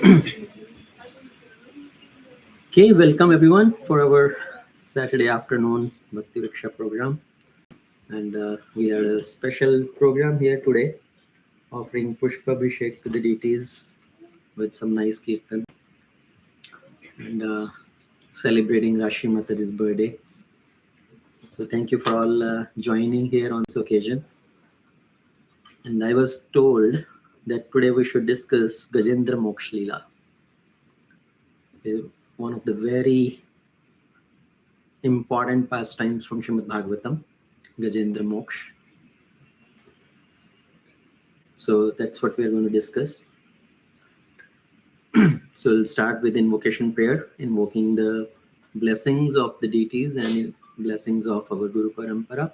Okay, welcome everyone for our Saturday afternoon Bhakti Vriksha program. And we had a special program here today offering Pushpa Abhishek to the deities with some nice kirtan and celebrating Rashi Mataji's birthday. So thank you for all joining here on this occasion. And I was told that today we should discuss Gajendra Moksha Leela. One of the very important pastimes from Srimad Bhagavatam, Gajendra Moksha. So that's what we're going to discuss. So we'll start with invocation prayer, invoking the blessings of the deities and blessings of our Guru Parampara.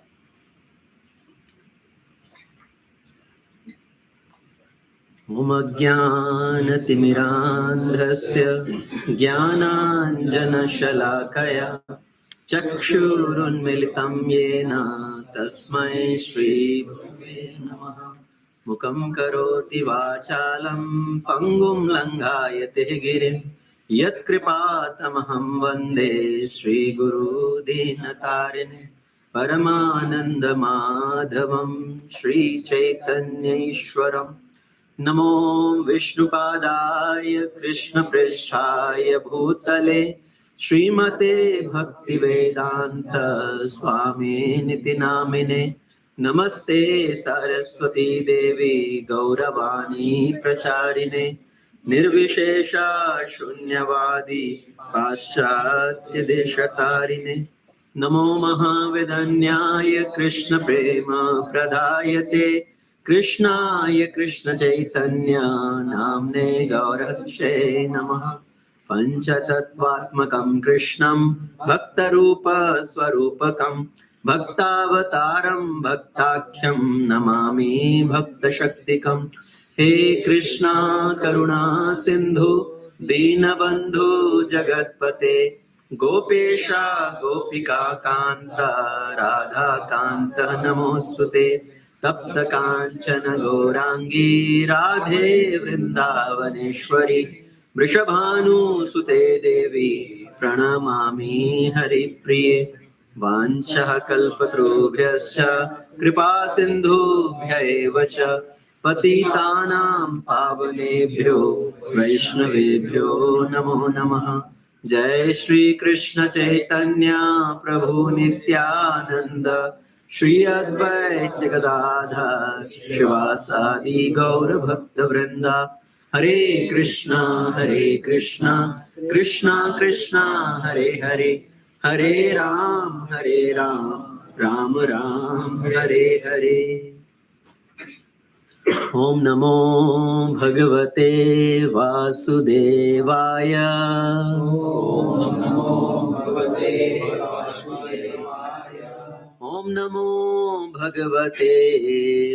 Om Ajnanatimirandhasya Jnananjana Shalakaya Chakshurunmilitam Yena Tasmai Shri Gurave Namaha. Mukam karoti vachalam pangum langayate girim yat kripatamaham vande Shri Guru Dinatarine Paramananda Madhavam Shri Chaitanya Ishwaram Namo Vishnupadaya Krishna Prishthaya Bhutale Srimate Bhaktivedanta Swami Niti Namine Namaste Saraswati Devi Gauravani Pracharine Nirvishesha Shunyavadi Paschatya Deshatarine Namo Mahavedanyaya Krishna Prema Pradayate Krishnaya Krishna Chaitanya Namne Gaurakshe Namaha Panchatattvatmakam Krishnam Bhaktarupa Swarupakam Bhaktavataram Bhaktakyam Namami Bhaktashaktikam He Krishna Karuna Sindhu Dinabandhu Jagatpate Gopesha Gopika Kanta Radha Kanta Namostute Tapta Kanchana Gaurangi Radhe Vrindavaneshwari Vrishabhanu Sute Devi Pranamami Hari Priye Vanchaha Kalpatrubhyascha Kripa Sindhubhya eva cha Patitanam Pavanebhyo Vaishnavebhyo Namo Namaha Jai Shri Krishna Chaitanya Prabhu Nityananda Shri Advaita Gadadhar Shivasadi Gaura Bhakta Vrinda Hare Krishna Krishna Krishna Hare Hare Hare Ram Ram Ram Hare Hare Om Namo Bhagavate Vasudevaya Om Namo Bhagavate Vasudevaya Om Namo Bhagavate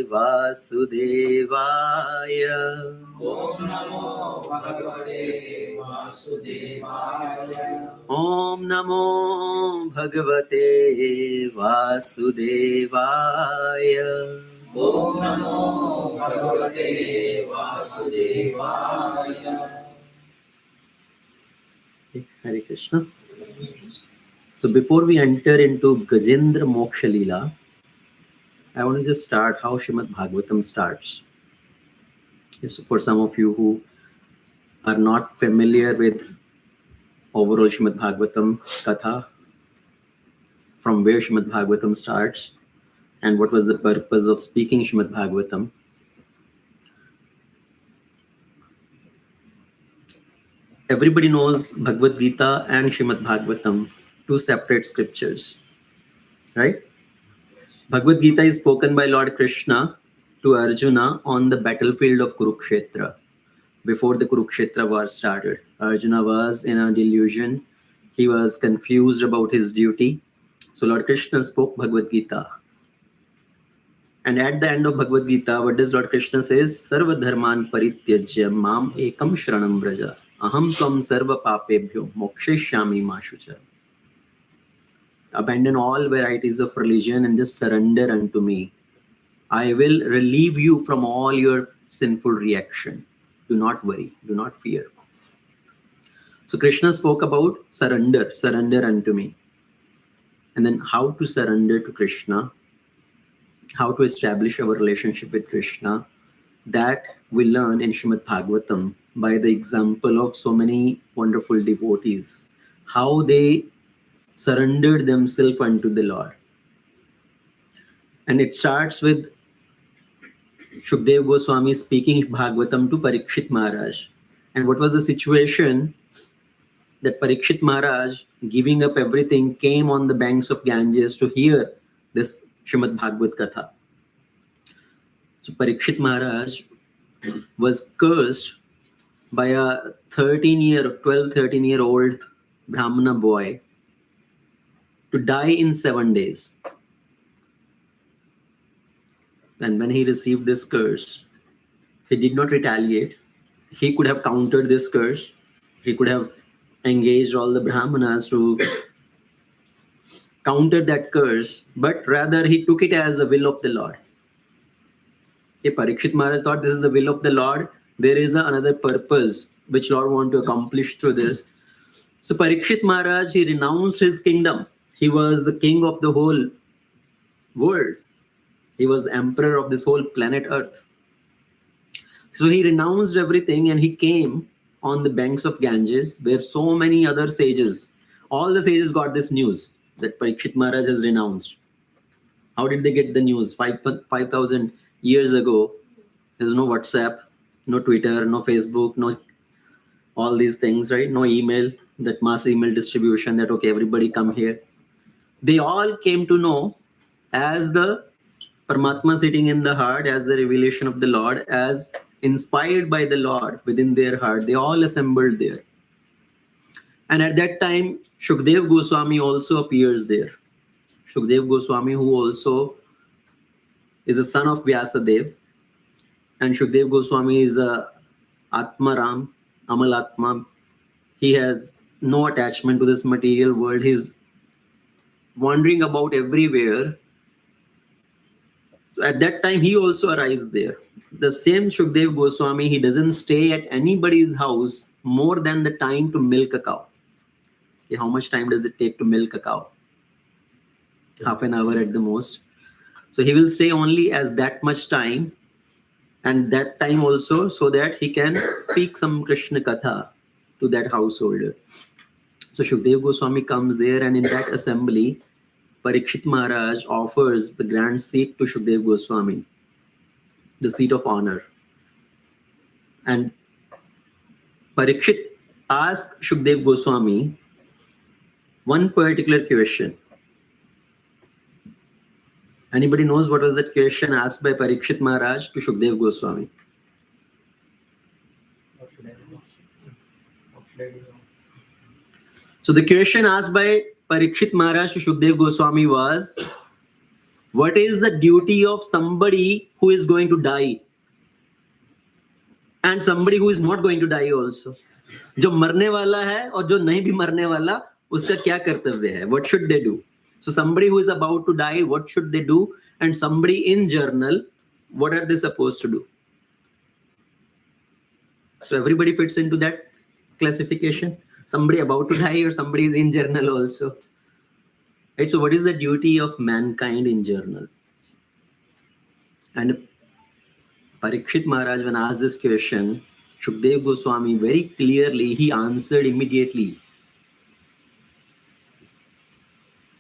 Vasudevaya Om Namo Bhagavate Vasudevaya Om Namo Bhagavate Vasudevaya Om Namo Bhagavate Vasudevaya. Hare Krishna. So before we enter into Gajendra Moksha Leela, I want to just start how Srimad Bhagavatam starts. So for some of you who are not familiar with overall Srimad Bhagavatam Katha, from where Srimad Bhagavatam starts, and what was the purpose of speaking Srimad Bhagavatam. Everybody knows Bhagavad Gita and Srimad Bhagavatam, two separate scriptures, right? Bhagavad Gita is spoken by Lord Krishna to Arjuna on the battlefield of Kurukshetra, before the Kurukshetra war started. Arjuna was in a delusion. He was confused about his duty. So Lord Krishna spoke Bhagavad Gita. And at the end of Bhagavad Gita, what does Lord Krishna says? Sarva dharman parityajya mam ekam shranam vraja. Aham tvam sarva papebhyo mokshishyami ma shucha. Abandon all varieties of religion and just surrender unto me. I will relieve you from all your sinful reaction. Do not worry. Do not fear. So Krishna spoke about surrender unto me. And then how to surrender to Krishna, how to establish our relationship with Krishna, that we learn in Srimad Bhagavatam by the example of so many wonderful devotees, how they surrendered themselves unto the Lord. And it starts with Shukdev Goswami speaking Bhagavatam to Parikshit Maharaj. And what was the situation? That Parikshit Maharaj, giving up everything, came on the banks of Ganges to hear this Srimad Bhagavad Katha. So Parikshit Maharaj was cursed by a 13-year-old Brahmana boy to die in 7 days. And when he received this curse, he did not retaliate. He could have countered this curse. He could have engaged all the Brahmanas to counter that curse, but rather he took it as the will of the Lord. If Parikshit Maharaj thought this is the will of the Lord, there is another purpose which Lord want to accomplish through this. So Parikshit Maharaj, he renounced his kingdom. He was the king of the whole world. He was the emperor of this whole planet Earth. So he renounced everything and he came on the banks of Ganges where so many other sages, all the sages got this news that Parikshit Maharaj has renounced. How did they get the news? 5,000 years ago, there's no WhatsApp, no Twitter, no Facebook, no all these things, right? No email, that mass email distribution that, okay, everybody come here. They all came to know as the Paramatma sitting in the heart, as the revelation of the Lord, as inspired by the Lord within their heart. They all assembled there. And at that time, Shukdev Goswami also appears there. Shukdev Goswami, who also is a son of Vyasadev. And Shukdev Goswami is a Atmaram, Amal Atma. He has no attachment to this material world. He's wandering about everywhere. So at that time, he also arrives there. The same Shukdev Goswami, he doesn't stay at anybody's house more than the time to milk a cow. Okay, how much time does it take to milk a cow? Half an hour at the most. So he will stay only as that much time, and that time also so that he can speak some Krishna Katha to that householder. So Shukdev Goswami comes there, and in that assembly, Parikshit Maharaj offers the grand seat to Shukdev Goswami, the seat of honor. And Parikshit asked Shukdev Goswami one particular question. Anybody knows what was that question asked by Parikshit Maharaj to Shukdev Goswami? What should I do? What should I do? So the question asked by Parikshit Maharaj to Shukdev Goswami was, what is the duty of somebody who is going to die? And somebody who is not going to die also. जो मरने वाला है और जो नहीं भी मरने वाला, उसका क्या कर्तव्य है? What should they do? So somebody who is about to die, what should they do? And somebody in general, what are they supposed to do? So everybody fits into that classification. Somebody about to die or somebody is in general also. Right? So what is the duty of mankind in general? And Parikshit Maharaj, when asked this question, Shukdev Goswami very clearly, he answered immediately.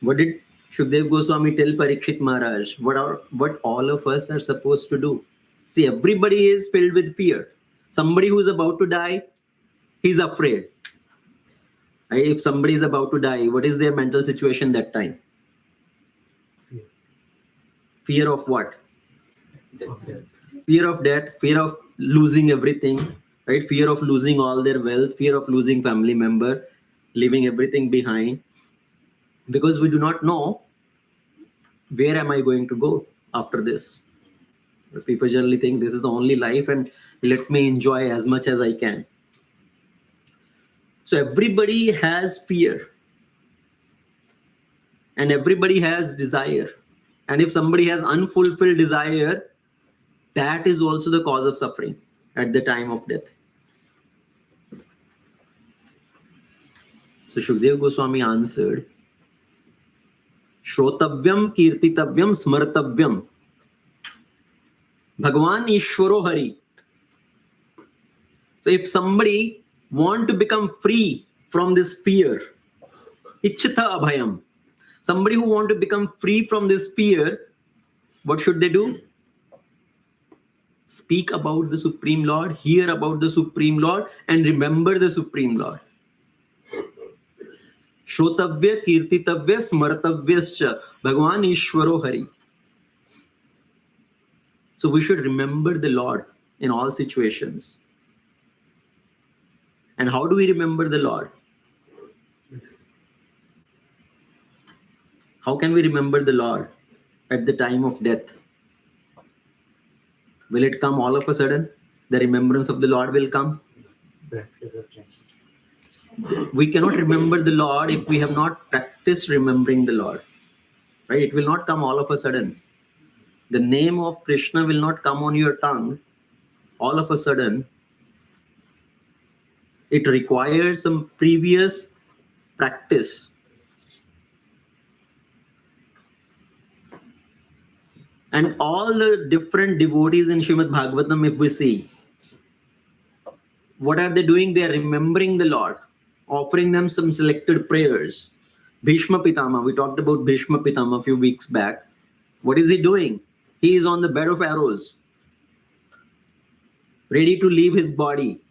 What did Shukdev Goswami tell Parikshit Maharaj? What all of us are supposed to do? See, everybody is filled with fear. Somebody who is about to die, he's afraid. Right? If somebody is about to die, what is their mental situation that time? Fear of what? Fear of death, fear of losing everything, right? Fear of losing all their wealth, fear of losing family member, leaving everything behind. Because we do not know where am I going to go after this. People generally think this is the only life and let me enjoy as much as I can. So everybody has fear and everybody has desire. And if somebody has unfulfilled desire, that is also the cause of suffering at the time of death. So Shukdev Goswami answered, Shrotavyam kirtitavyam smartavyam Bhagwan Ishwaro Hari. So if somebody want to become free from this fear, Ichchita Abhayam, somebody who want to become free from this fear, what should they do? Speak about the Supreme Lord, hear about the Supreme Lord, and remember the Supreme Lord. Shrotavya, Kirtitavya, Smartavyascha, Bhagwan Ishwaro Hari. So we should remember the Lord in all situations. And how do we remember the Lord? How can we remember the Lord at the time of death? Will it come all of a sudden? The remembrance of the Lord will come? We cannot remember the Lord if we have not practiced remembering the Lord. Right? It will not come all of a sudden. The name of Krishna will not come on your tongue all of a sudden. It requires some previous practice. And all the different devotees in Srimad Bhagavatam, if we see, what are they doing? They are remembering the Lord, offering them some selected prayers. Bhishma Pitama, we talked about Bhishma Pitama a few weeks back. What is he doing? He is on the bed of arrows, ready to leave his body.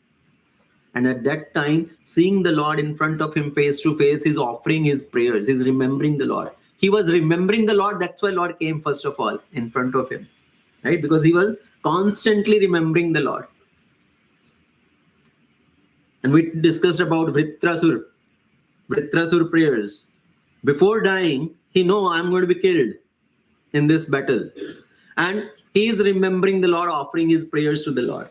And at that time, seeing the Lord in front of him face to face, he's offering his prayers. He's remembering the Lord. He was remembering the Lord. That's why Lord came first of all in front of him, right? Because he was constantly remembering the Lord. And we discussed about Vritrasur prayers. Before dying, he knows I'm going to be killed in this battle. And he is remembering the Lord, offering his prayers to the Lord.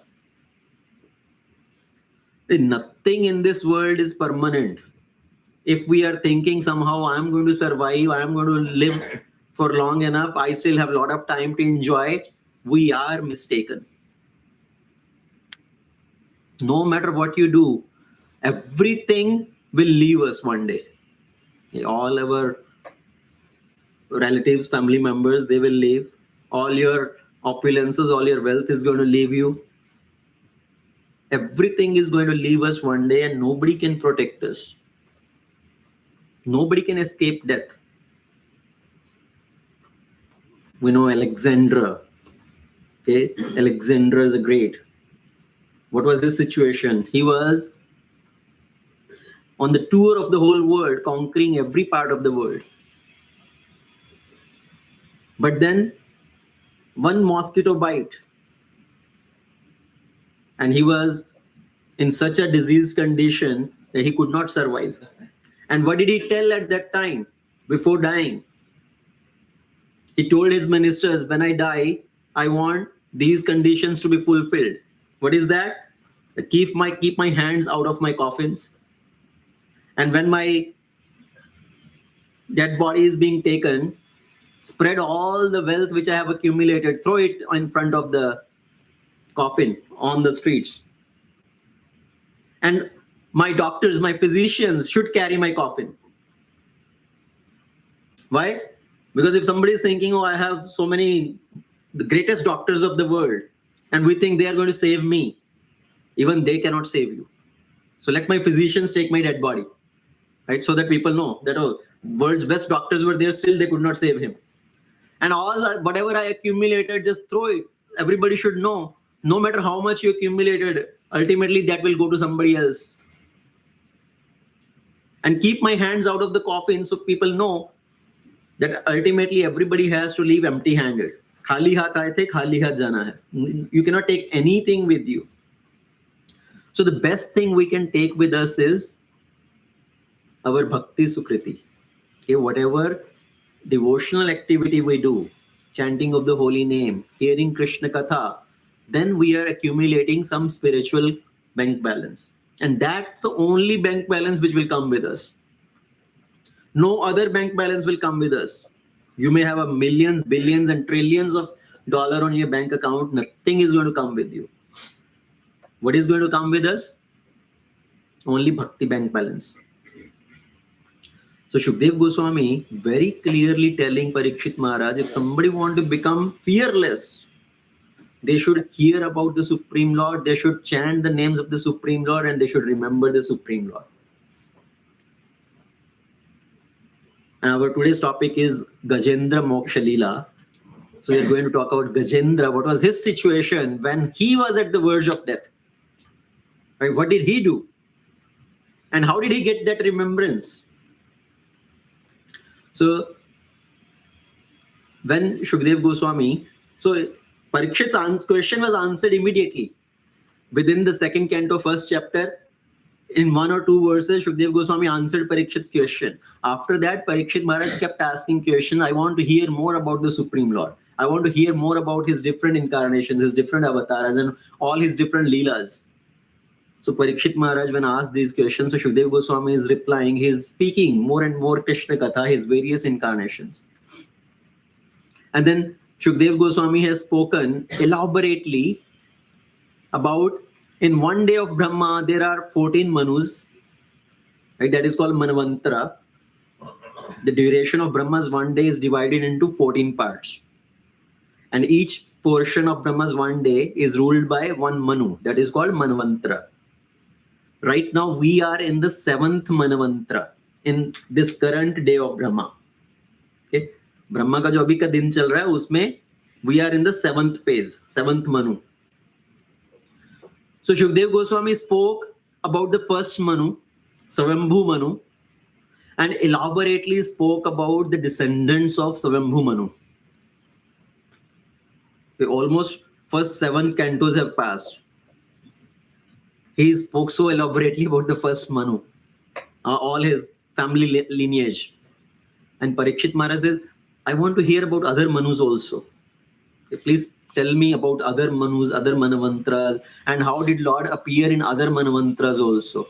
Nothing in this world is permanent. If we are thinking somehow I'm going to survive, I'm going to live for long enough, I still have a lot of time to enjoy, we are mistaken. No matter what you do, everything will leave us one day. All our relatives, family members, they will leave. All your opulences, all your wealth is going to leave you. Everything is going to leave us one day, and nobody can protect us. Nobody can escape death. We know Alexandra. Okay, Alexandra the Great. What was his situation? He was on the tour of the whole world, conquering every part of the world. But then one mosquito bite, and he was in such a diseased condition that he could not survive. And what did he tell at that time before dying? He told his ministers, when I die, I want these conditions to be fulfilled. What is that? Keep my hands out of my coffins. And when my dead body is being taken, spread all the wealth which I have accumulated, throw it in front of the coffin on the streets. And my doctors, my physicians should carry my coffin. Why? Because if somebody is thinking, oh, I have so many, the greatest doctors of the world, and we think they are going to save me, even they cannot save you. So let my physicians take my dead body, right? So that people know that, oh, world's best doctors were there, still they could not save him. And all whatever I accumulated, just throw it. Everybody should know, no matter how much you accumulated, ultimately that will go to somebody else. And keep my hands out of the coffin so people know that ultimately everybody has to leave empty-handed. Khali haath aaye the, khali haath jana hai. You cannot take anything with you. So the best thing we can take with us is our bhakti sukriti. Okay, whatever devotional activity we do, chanting of the holy name, hearing Krishna Katha, then we are accumulating some spiritual bank balance. And that's the only bank balance which will come with us. No other bank balance will come with us. You may have a millions, billions, and trillions of dollars on your bank account. Nothing is going to come with you. What is going to come with us? Only bhakti bank balance. So Shukdev Goswami very clearly telling Parikshit Maharaj, if somebody want to become fearless, they should hear about the Supreme Lord, they should chant the names of the Supreme Lord, and they should remember the Supreme Lord. And our today's topic is Gajendra Moksha Leela. So we are going to talk about Gajendra. What was his situation when he was at the verge of death? Right? What did he do? And how did he get that remembrance? So when Shukdev Goswami, so Parikshit's question was answered immediately. Within the second canto, first chapter, in one or two verses, Shukdev Goswami answered Parikshit's question. After that, Parikshit Maharaj kept asking questions. I want to hear more about the Supreme Lord. I want to hear more about his different incarnations, his different avatars, and all his different leelas. So Parikshit Maharaj, when asked these questions, so Shukdev Goswami is replying, he is speaking more and more Krishna Katha, his various incarnations. And then Shukdev Goswami has spoken elaborately about, in one day of Brahma, there are 14 Manus, right? That is called Manvantara. The duration of Brahma's one day is divided into 14 parts. And each portion of Brahma's one day is ruled by one Manu. That is called Manvantara. Right now, we are in the 7th Manvantara in this current day of Brahma. Okay? Brahma का जो अभी का दिन चल रहा है उसमें we are in the 7th phase, 7th Manu. So Shukdev Goswami spoke about the first Manu, Swambhu Manu, and elaborately spoke about the descendants of Swambhu Manu. Almost first 7 cantos have passed. He spoke so elaborately about the first Manu, all his family lineage. And Parikshit Maharaj says, I want to hear about other Manus also. Please tell me about other Manus, other Manavantras, and how did Lord appear in other Manavantras also.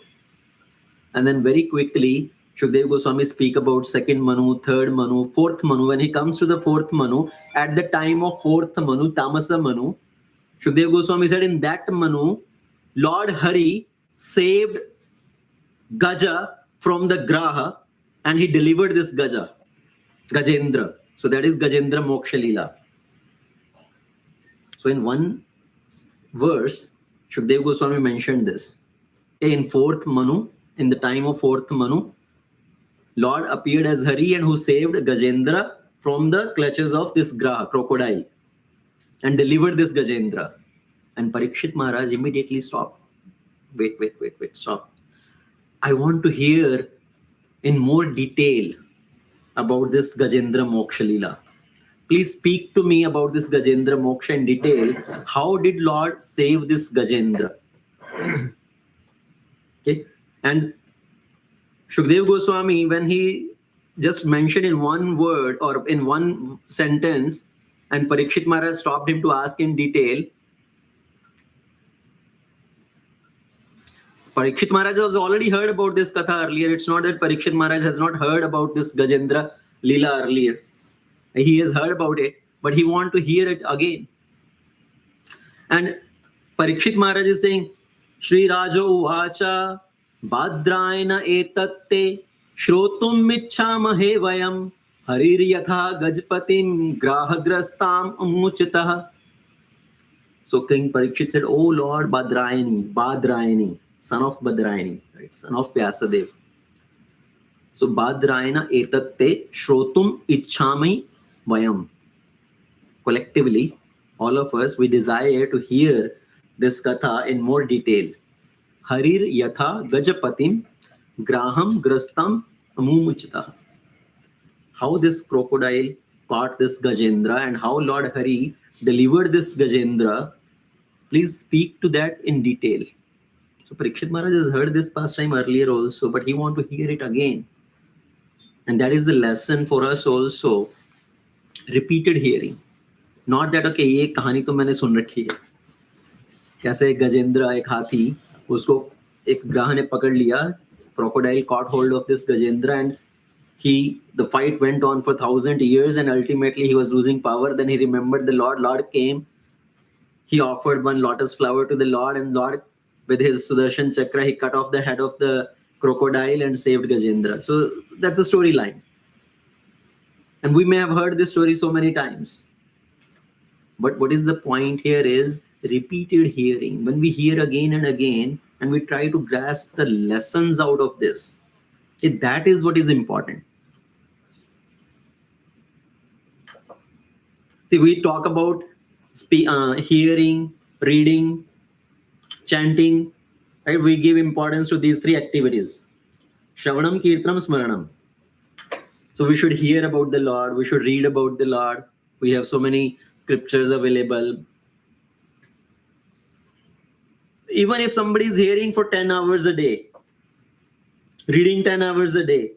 And then very quickly, Shukdev Goswami speak about second Manu, third Manu, fourth Manu. When he comes to the fourth Manu, at the time of fourth Manu, Tamasa Manu, Shukdev Goswami said, in that Manu, Lord Hari saved Gaja from the Graha, and he delivered this Gaja, Gajendra. So that is Gajendra Moksha Leela. So in one verse, Shukdev Goswami mentioned this. In fourth Manu, in the time of fourth Manu, Lord appeared as Hari and who saved Gajendra from the clutches of this Graha, crocodile, and delivered this Gajendra. And Parikshit Maharaj immediately stopped. Wait, stop. I want to hear in more detail about this Gajendra Moksha Leela. Please speak to me about this Gajendra Moksha in detail. How did Lord save this Gajendra? Okay. And Shukdev Goswami, when he just mentioned in one word or in one sentence, and Parikshit Maharaj stopped him to ask in detail, Parikshit Maharaj has already heard about this Katha earlier. It's not that Parikshit Maharaj has not heard about this Gajendra Leela earlier. He has heard about it, but he wants to hear it again. And Parikshit Maharaj is saying, Shri Rajo Uvacha Badrayana etatte Shrotum Michamahe Vayam Harir Yatha Gajpatim Grahagrastam Umuchitaha. So King Parikshit said, Oh Lord Badrayani, son of Badrayani, right? Son of Vyasadeva. So Badrayana etatte Shrotum Ichchami Vayam. Collectively, all of us, we desire to hear this Katha in more detail. Harir Yatha Gajapatim Graham Grastam Amumuchita. How this crocodile caught this Gajendra and how Lord Hari delivered this Gajendra. Please speak to that in detail. So Parikshit Maharaj has heard this pastime earlier also, but he wants to hear it again. And that is the lesson for us also. Repeated hearing. Not that, okay, ये कहानी तो मैंने सुन रखी है. कैसे गजेंद्र एक हाथी, उसको एक ग्राह ने पकड़ लिया, crocodile caught hold of this Gajendra and the fight went on for 1,000 years and ultimately he was losing power. Then he remembered the Lord. Lord came. He offered one lotus flower to the Lord and Lord with his Sudarshan Chakra, he cut off the head of the crocodile and saved Gajendra. So that's the storyline. And we may have heard this story so many times. But what is the point here is repeated hearing. When we hear again and again and we try to grasp the lessons out of this, that is what is important. See, we talk about hearing, reading, chanting, right? We give importance to these three activities. Shravanam, Kirtanam, Smaranam. So we should hear about the Lord. We should read about the Lord. We have so many scriptures available. Even if somebody is hearing for 10 hours a day, reading 10 hours a day,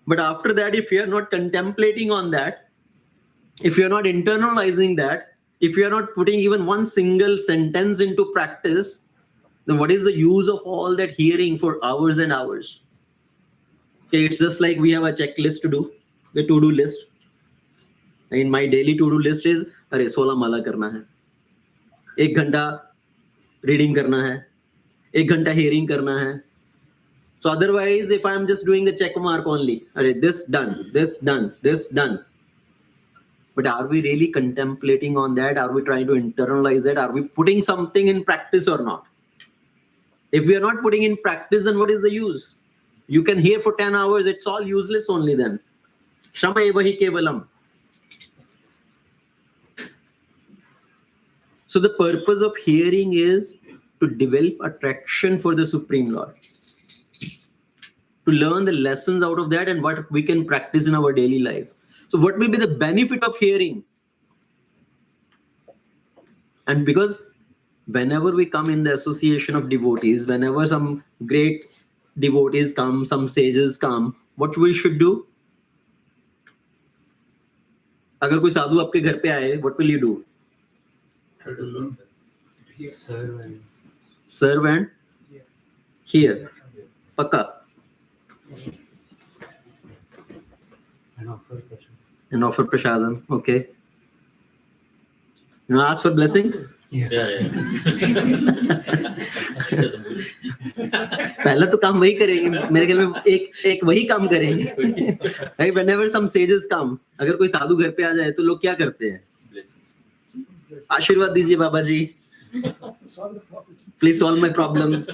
but after that, if you are not contemplating on that, if you are not internalizing that, if you are not putting even one single sentence into practice, then what is the use of all that hearing for hours and hours? Okay, it's just like we have a checklist to do, the to-do list. In my daily to-do list is, अरे 16 माला करना है, 1 घंटा reading करना है, 1 घंटा hearing करना है. So otherwise, if I'm just doing the check mark only, अरे this done, this done, this done. But are we really contemplating on that? Are we trying to internalize that? Are we putting something in practice or not? If we are not putting in practice, then what is the use? You can hear for 10 hours, it's all useless only then. Shama eva hi kevalam. So the purpose of hearing is to develop attraction for the Supreme Lord. To learn the lessons out of that and what we can practice in our daily life. So what will be the benefit of hearing? And because whenever we come in the association of devotees, whenever some great devotees come, some sages come, what we should do? अगर कोई साधु आपके घर पे आए, what will you do? Serve and hear. Pakka. And offer prasadam. Okay. You know, ask for blessings. पहला तो काम वही करेंगे, मेरे ख्याल में एक वही काम करेंगे. Right? Whenever some sages come, अगर कोई साधु घर पे आ जाए तो लोग क्या करते हैं? आशीर्वाद दीजिए बाबा जी. Please solve my problems.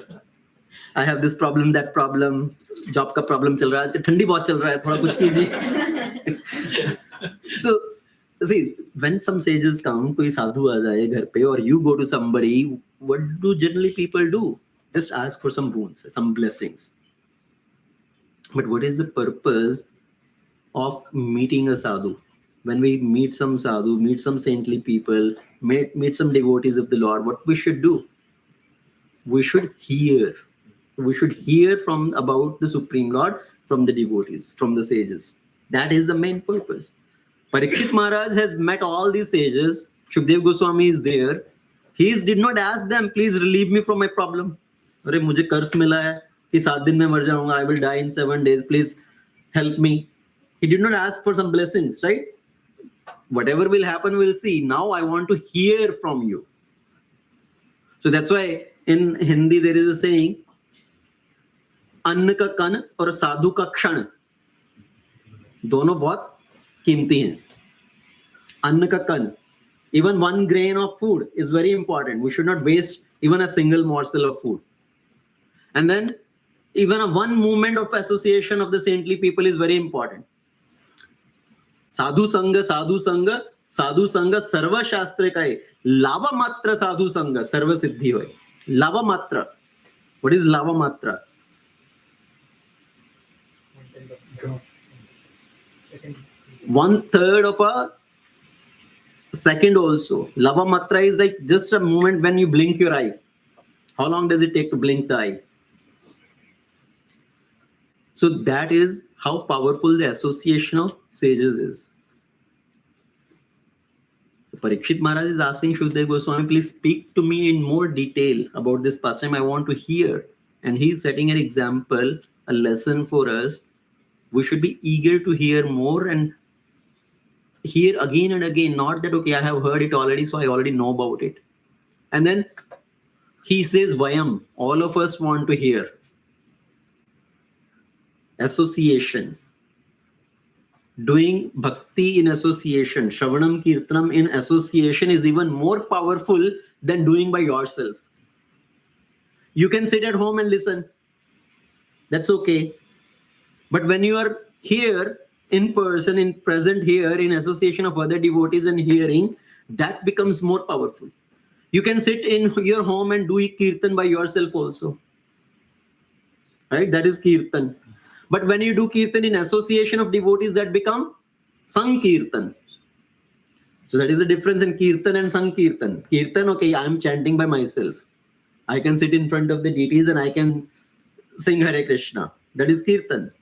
I have this problem, that problem. Job का problem चल रहा है, आज ठंडी बहुत चल रहा है, थोड़ा कुछ कीजिए. So see, when some sages come, कोई साधु आ जाए घर पे, or you go to somebody, what do generally people do? Just ask for some boons, some blessings. But what is the purpose of meeting a sadhu? When we meet some sadhu, meet some saintly people, meet some devotees of the Lord, what we should do? We should hear. We should hear from about the Supreme Lord from the devotees, from the sages. That is the main purpose. Parikshit Maharaj has met all these sages. Shukdev Goswami is there. He did not ask them, please relieve me from my problem. अरे मुझे कर्ज मिला है कि 7 दिन में मर जाऊंगा. I will die in 7 days. Please help me. He did not ask for some blessings, right? Whatever will happen, we'll see. Now I want to hear from you. So that's why in Hindi there is a saying, अन्न का कण और साधु का क्षण दोनों बहुत कीमती हैं. अन्न का कण, even 1 grain of food is very important. We should not waste even a single morsel of food. And then even a one moment of association of the saintly people is very important. Sadhu sanga, sadhu sanga, sadhu sanga sarva shastra kai. Lava matra sadhu sanga sarva siddhi hoy. Lava matra. What is lava matra? 1/3 of a second also. Lava matra is like just a moment when you blink your eye. How long does it take to blink the eye? So that is how powerful the association of sages is. Parikshit Maharaj is asking Shukdev Goswami, please speak to me in more detail about this pastime. I want to hear. And he's setting an example, a lesson for us. We should be eager to hear more and hear again and again. Not that, okay, I have heard it already, so I already know about it. And then he says, Vayam, all of us want to hear. association. Doing bhakti in association, Shravanam Kirtanam in association is even more powerful than doing by yourself. You can sit at home and listen. That's okay. But when you are here in person, in present here, in association of other devotees and hearing, that becomes more powerful. You can sit in your home and do kirtan by yourself also. Right? That is kirtan. But when you do kirtan in association of devotees, that become sankirtan. So that is the difference in kirtan and sankirtan. Kirtan, okay, I am chanting by myself. I can sit in front of the deities and I can sing Hare Krishna. That is kirtan.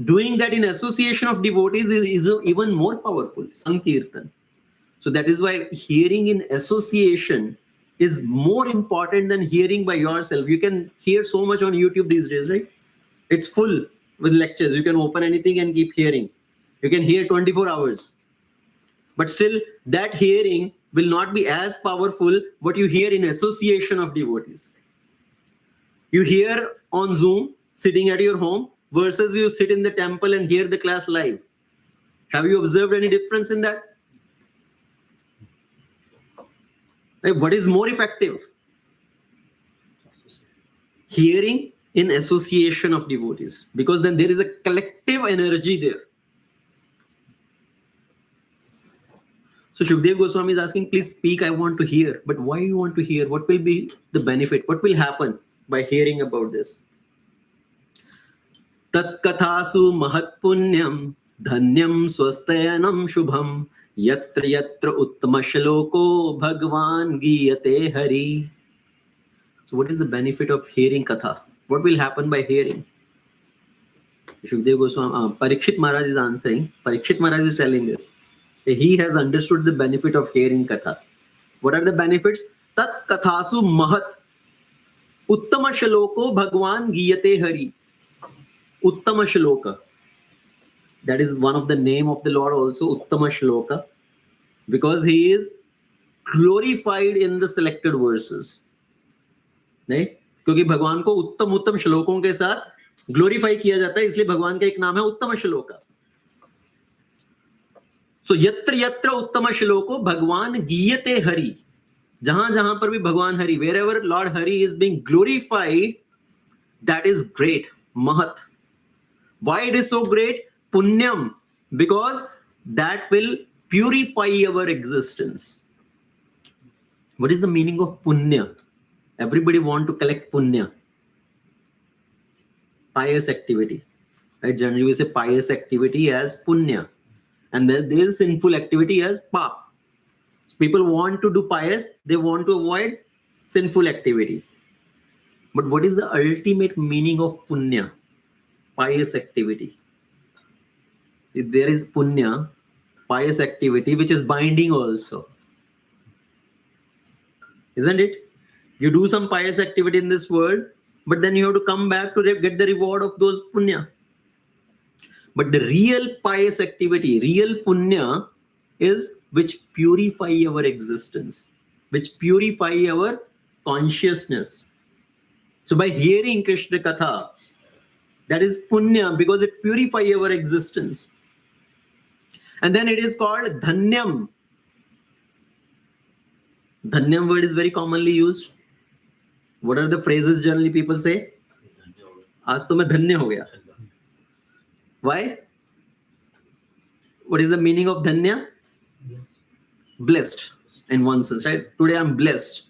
Doing that in association of devotees is even more powerful, sankirtan. So that is why hearing in association is more important than hearing by yourself. You can hear so much on YouTube these days, right? It's full with lectures. You can open anything and keep hearing. You can hear 24 hours. But still, that hearing will not be as powerful what you hear in association of devotees. You hear on Zoom, sitting at your home, versus you sit in the temple and hear the class live. Have you observed any difference in that? Like, what is more effective? Hearing in association of devotees, because then there is a collective energy there. So Shukdev Goswami is asking, please speak, I want to hear. But why you want to hear? What will be the benefit? What will happen by hearing about this? Tat kathasu mahat punyam dhanyam swastayanam shubham yatra yatra uttama shloko bhagwan giyate hari. So what is the benefit of hearing katha? What will happen by hearing? Shukdev Goswami, Parikshit Maharaj is answering. Parikshit Maharaj is telling this. He has understood the benefit of hearing katha. What are the benefits? Tat kathasu mahat uttama shloko bhagwan giyate hari. Uttama shloka. That is one of the name of the Lord also, Uttama Shloka, because he is glorified in the selected verses. नहीं? क्योंकि भगवान को उत्तम उत्तम श्लोकों के साथ glorify किया जाता है, इसलिए भगवान का एक नाम है उत्तम श्लोका. सो यत्र यत्र उत्तम श्लोको भगवान गीयते हरि. जहां जहां पर भी भगवान Hari, wherever Lord Hari is being glorified, that is great, mahat. Why it is so great? Punyam, because that will purify our existence. What is the meaning of punya? Everybody want to collect punya. Pious activity. Right? Generally we say pious activity as punya. And then there is sinful activity as pap. So people want to do pious, they want to avoid sinful activity. But what is the ultimate meaning of punya? Pious activity. There is punya, pious activity, which is binding also. Isn't it? You do some pious activity in this world, but then you have to come back to get the reward of those punya. But the real pious activity, real punya, is which purify our existence, which purify our consciousness. So by hearing Krishna Katha, that is punya, because it purify our existence. And then it is called dhanyam. Dhanyam word is very commonly used. What are the phrases generally people say? Aaj to main dhanya ho gaya. Why? What is the meaning of dhanya? Blessed in one sense, right? Today I'm blessed.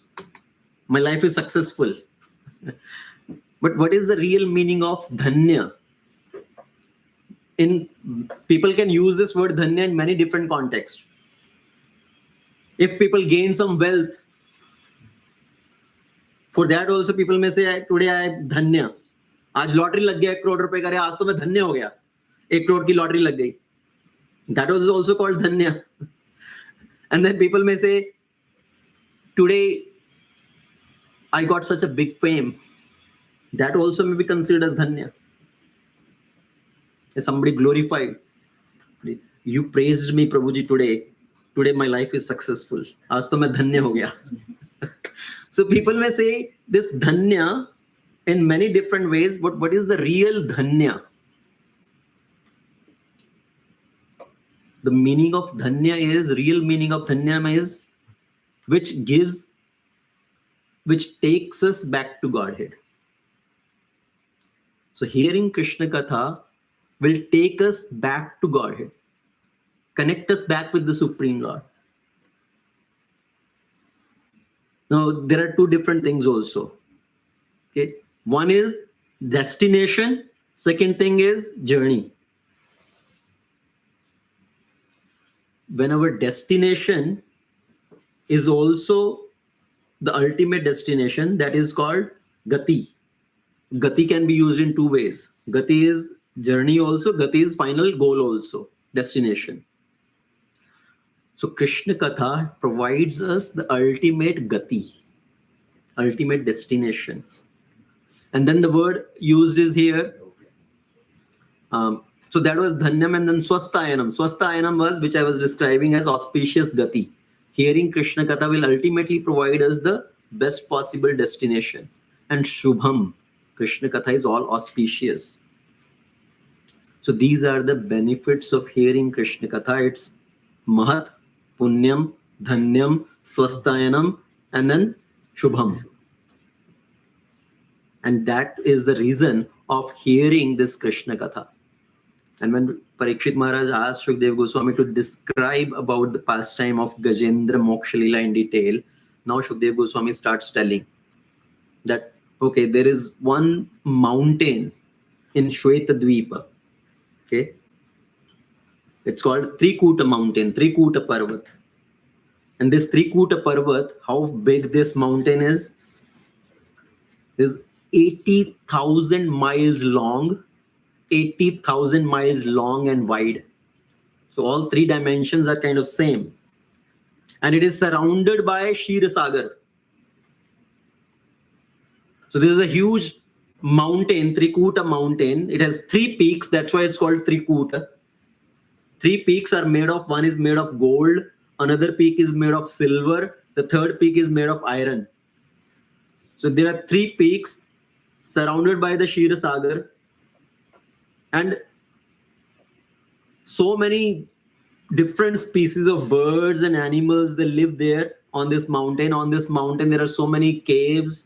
My life is successful. But what is the real meaning of dhanya? People can use this word dhanya in many different contexts. If people gain some wealth, for that also people may say, today I am dhanya. आज lottery लग गया 1 करोड़ रुपए का, आज तो मैं धन्य हो गया, 1 करोड़ की लॉटरी लग गई. That was also called dhanya. And then people may say, today I got such a big fame. That also may be considered as dhanya. Somebody glorified. You praised me, Prabhuji, today. Today my life is successful. Aaj to main dhanya ho gaya. So people may say this dhanya in many different ways, but what is the real dhanya? The meaning of dhanya real meaning of dhanya is which takes us back to Godhead. So hearing Krishna Katha will take us back to Godhead, connect us back with the Supreme Lord. Now, there are two different things also. Okay, one is destination, second thing is journey. When our destination is also the ultimate destination, that is called gati. Gati can be used in two ways. Gati is journey also, gati is final goal also, destination. So Krishna Katha provides us the ultimate gati, ultimate destination. And then the word used is here. So that was dhanyam, and then swastayanam. Swastayanam was, which I was describing as auspicious gati. Hearing Krishna Katha will ultimately provide us the best possible destination. And shubham, Krishna Katha is all auspicious. So these are the benefits of hearing Krishna Katha. It's mahat, punyam, dhanyam, swastayanam, and then shubham. And that is the reason of hearing this Krishna Katha. And when Parikshit Maharaj asked Shukdev Goswami to describe about the pastime of Gajendra Moksha Leela in detail, now Shukdev Goswami starts telling that, okay, there is one mountain in Shwetadvipa. Okay, it's called Trikuta Mountain, Trikuta Parvat. And this Trikuta Parvat, how big this mountain is 80,000 miles long, 80,000 miles long and wide. So all three dimensions are kind of same. And it is surrounded by Ksheerasagar. So this is a huge mountain, Trikuta mountain. It has three peaks. That's why it's called Trikuta. Three peaks are made of, one is made of gold, another peak is made of silver, the third peak is made of iron. So there are three peaks surrounded by the Ksheerasagar. And so many different species of birds and animals, they live there on this mountain. On this mountain, there are so many caves.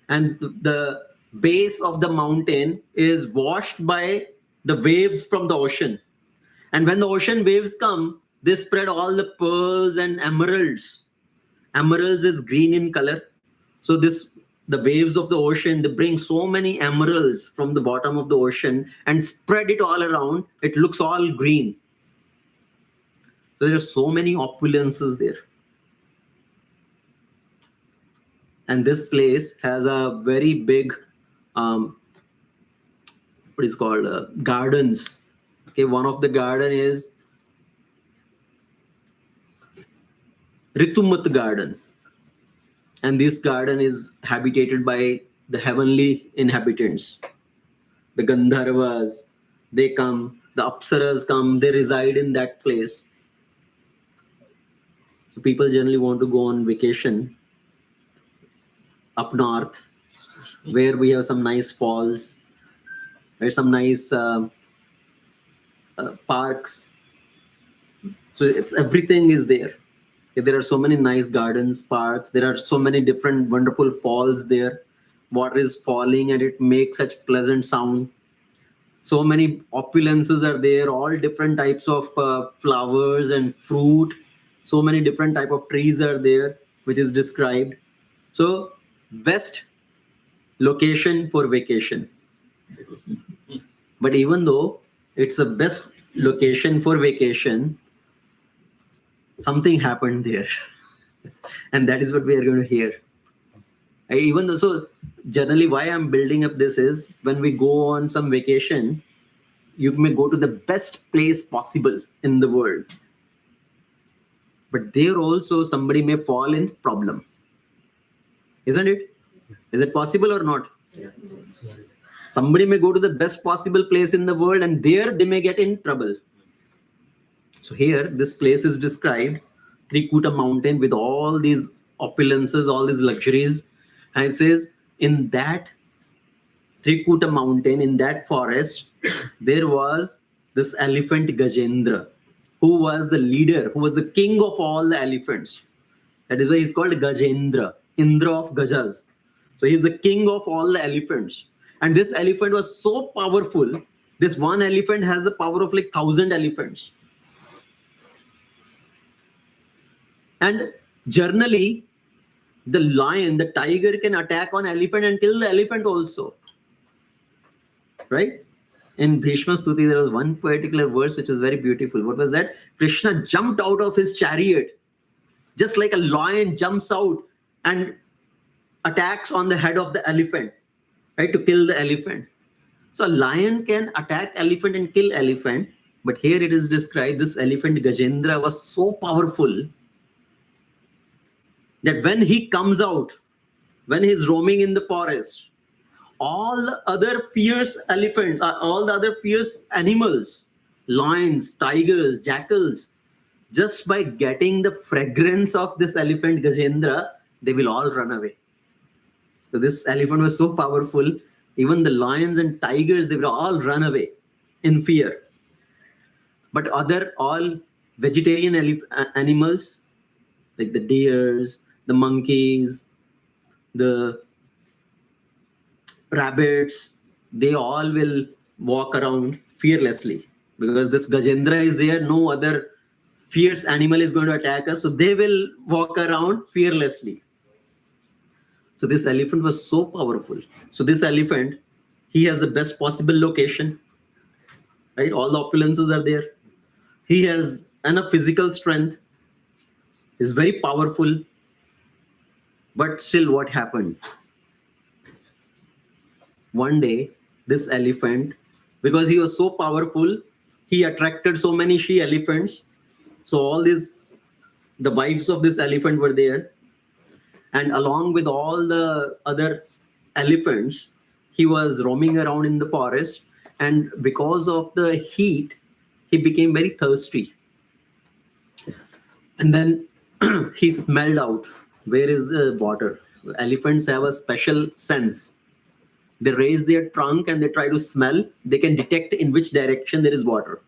And the base of the mountain is washed by the waves from the ocean. And when the ocean waves come, they spread all the pearls and emeralds. Emeralds is green in color. So the waves of the ocean, they bring so many emeralds from the bottom of the ocean and spread it all around. It looks all green. So there are so many opulences there. And this place has a very big, what is called, gardens. Okay, one of the garden is Ritumat garden. And this garden is habitated by the heavenly inhabitants. The Gandharvas, they come, the Apsaras come, they reside in that place. So people generally want to go on vacation up north, where we have some nice falls, where some nice parks. So everything is there. There are so many nice gardens, parks. There are so many different wonderful falls there. Water is falling and it makes such pleasant sound. So many opulences are there. All different types of flowers and fruit. So many different type of trees are there, which is described. So best location for vacation. But even though it's the best location for vacation, something happened there. And that is what we are going to hear. Even though, so generally why I'm building up this is, when we go on some vacation, you may go to the best place possible in the world. But there also somebody may fall in problem. Isn't it? Is it possible or not? Yeah. Somebody may go to the best possible place in the world and there they may get in trouble. So here, this place is described, Trikuta mountain with all these opulences, all these luxuries. And it says, in that Trikuta mountain, in that forest, there was this elephant Gajendra. who was the leader, who was the king of all the elephants. That is why he's called Gajendra, Indra of Gajas. So he's the king of all the elephants. And this elephant was so powerful. This one elephant has the power of like 1,000 elephants. And generally, the lion, the tiger can attack on elephant and kill the elephant also. Right? In Bhishma Stuti, there was one particular verse which was very beautiful. What was that? Krishna jumped out of his chariot, just like a lion jumps out and attacks on the head of the elephant, right, to kill the elephant. So a lion can attack elephant and kill elephant, but here it is described, this elephant Gajendra was so powerful that when he comes out, when he's roaming in the forest, all the other fierce elephants, all the other fierce animals, lions, tigers, jackals, just by getting the fragrance of this elephant Gajendra, they will all run away. So this elephant was so powerful, even the lions and tigers, they will all run away in fear. But all vegetarian animals, like the deers, the monkeys, the rabbits, they all will walk around fearlessly because this Gajendra is there, no other fierce animal is going to attack us, so they will walk around fearlessly. So this elephant was so powerful. So this elephant, he has the best possible location, right? All the opulences are there. He has enough physical strength. He's very powerful. But still, what happened? One day, this elephant, because he was so powerful, he attracted so many she-elephants. So all these, the wives of this elephant were there. And along with all the other elephants, he was roaming around in the forest. And because of the heat, he became very thirsty. And then he smelled out, where is the water? Elephants have a special sense. They raise their trunk and they try to smell. They can detect in which direction there is water.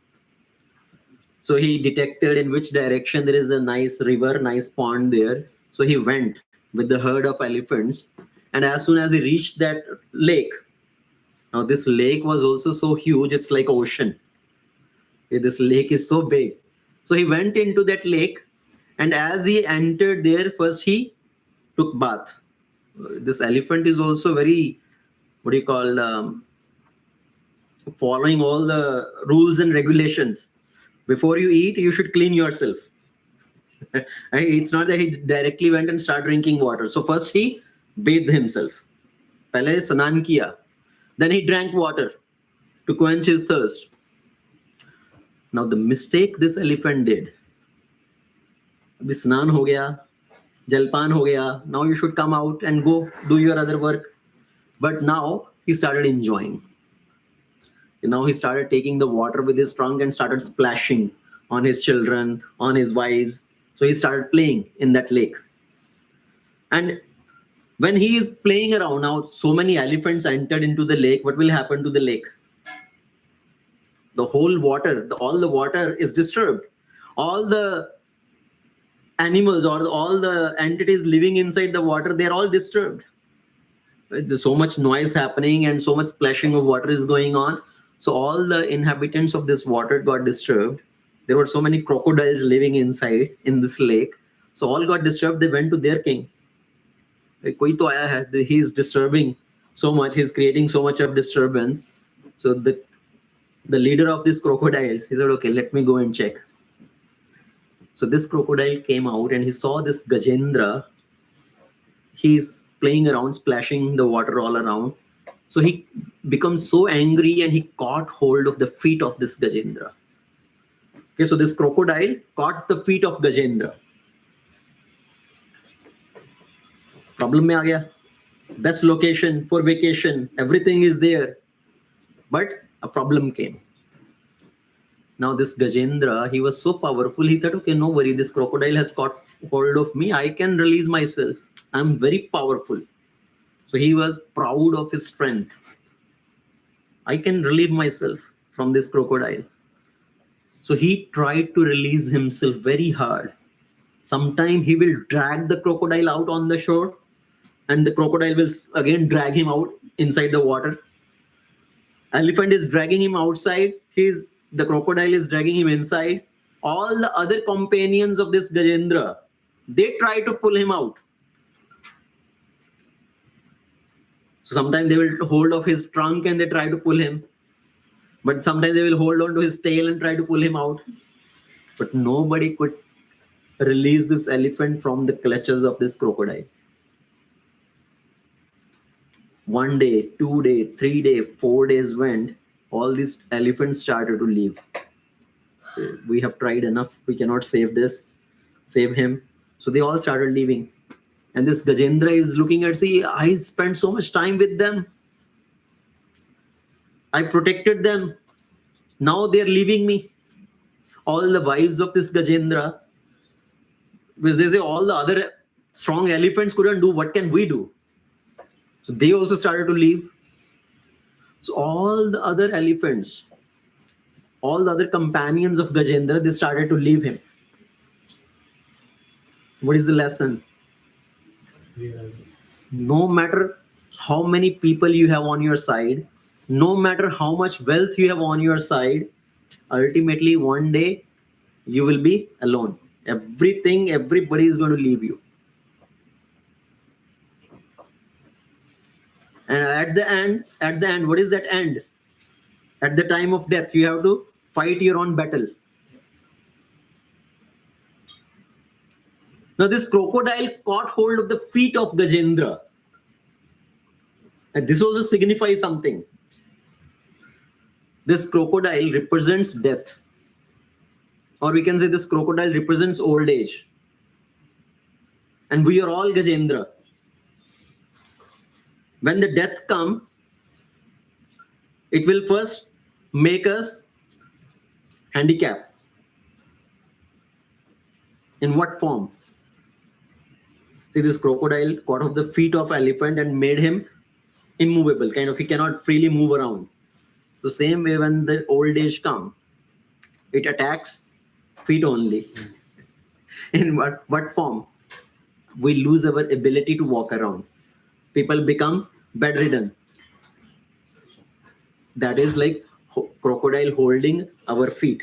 So he detected in which direction there is a nice river, nice pond there. So he went with the herd of elephants. And as soon as he reached that lake, now this lake was also so huge, it's like ocean. This lake is so big. So he went into that lake, and as he entered there, first he took bath. This elephant is also very, following all the rules and regulations. Before you eat, you should clean yourself. It's not that he directly went and started drinking water. So first he bathed himself. Pehle sanan kiya. Then he drank water to quench his thirst. Now the mistake this elephant did. Abhi snan ho gaya, jalpan ho gaya. Now you should come out and go do your other work. But now he started enjoying. Now he started taking the water with his trunk and started splashing on his children, on his wives. So he started playing in that lake. And when he is playing around, now so many elephants entered into the lake, what will happen to the lake? The whole water, all the water is disturbed. All the animals or all the entities living inside the water, they're all disturbed. There's so much noise happening and so much splashing of water is going on. So all the inhabitants of this water got disturbed. There were so many crocodiles living inside in this lake. So all got disturbed. They went to their king. Koi to aaya hai. He's disturbing so much. He's creating so much of disturbance. So the leader of these crocodiles, he said, okay, let me go and check. So this crocodile came out and he saw this Gajendra. He's playing around, splashing the water all around. So he becomes so angry and he caught hold of the feet of this Gajendra. Okay, so this crocodile caught the feet of Gajendra. Problem mein aa gaya. Best location for vacation. Everything is there. But a problem came. Now this Gajendra, he was so powerful. He thought, okay, no worry. This crocodile has caught hold of me. I can release myself. I'm very powerful. So he was proud of his strength. I can relieve myself from this crocodile. So he tried to release himself very hard. Sometime he will drag the crocodile out on the shore, and the crocodile will again drag him out inside the water. Elephant is dragging him outside. The crocodile is dragging him inside. All the other companions of this Gajendra, they try to pull him out. So sometimes they will hold off his trunk and they try to pull him. But sometimes they will hold on to his tail and try to pull him out. But nobody could release this elephant from the clutches of this crocodile. 1 day, 2 day, 3 day, 4 days went. All these elephants started to leave. We have tried enough. We cannot save him. So they all started leaving. And this Gajendra is looking at, see, I spent so much time with them. I protected them. Now they're leaving me. All the wives of this Gajendra, because they say all the other strong elephants couldn't do, what can we do? So they also started to leave. So all the other elephants, all the other companions of Gajendra, they started to leave him. What is the lesson? No matter how many people you have on your side, no matter how much wealth you have on your side, ultimately one day you will be alone. Everybody is going to leave you. And at the end, what is that end? At the time of death, you have to fight your own battle. Now this crocodile caught hold of the feet of Gajendra. And this also signifies something. This crocodile represents death. Or we can say this crocodile represents old age. And we are all Gajendra. When the death comes, it will first make us handicapped. In what form? See, this crocodile caught off the feet of elephant and made him immovable. Kind of, he cannot freely move around. The same way when the old age comes, it attacks feet only. In what form? We lose our ability to walk around. People become bedridden. That is like crocodile holding our feet.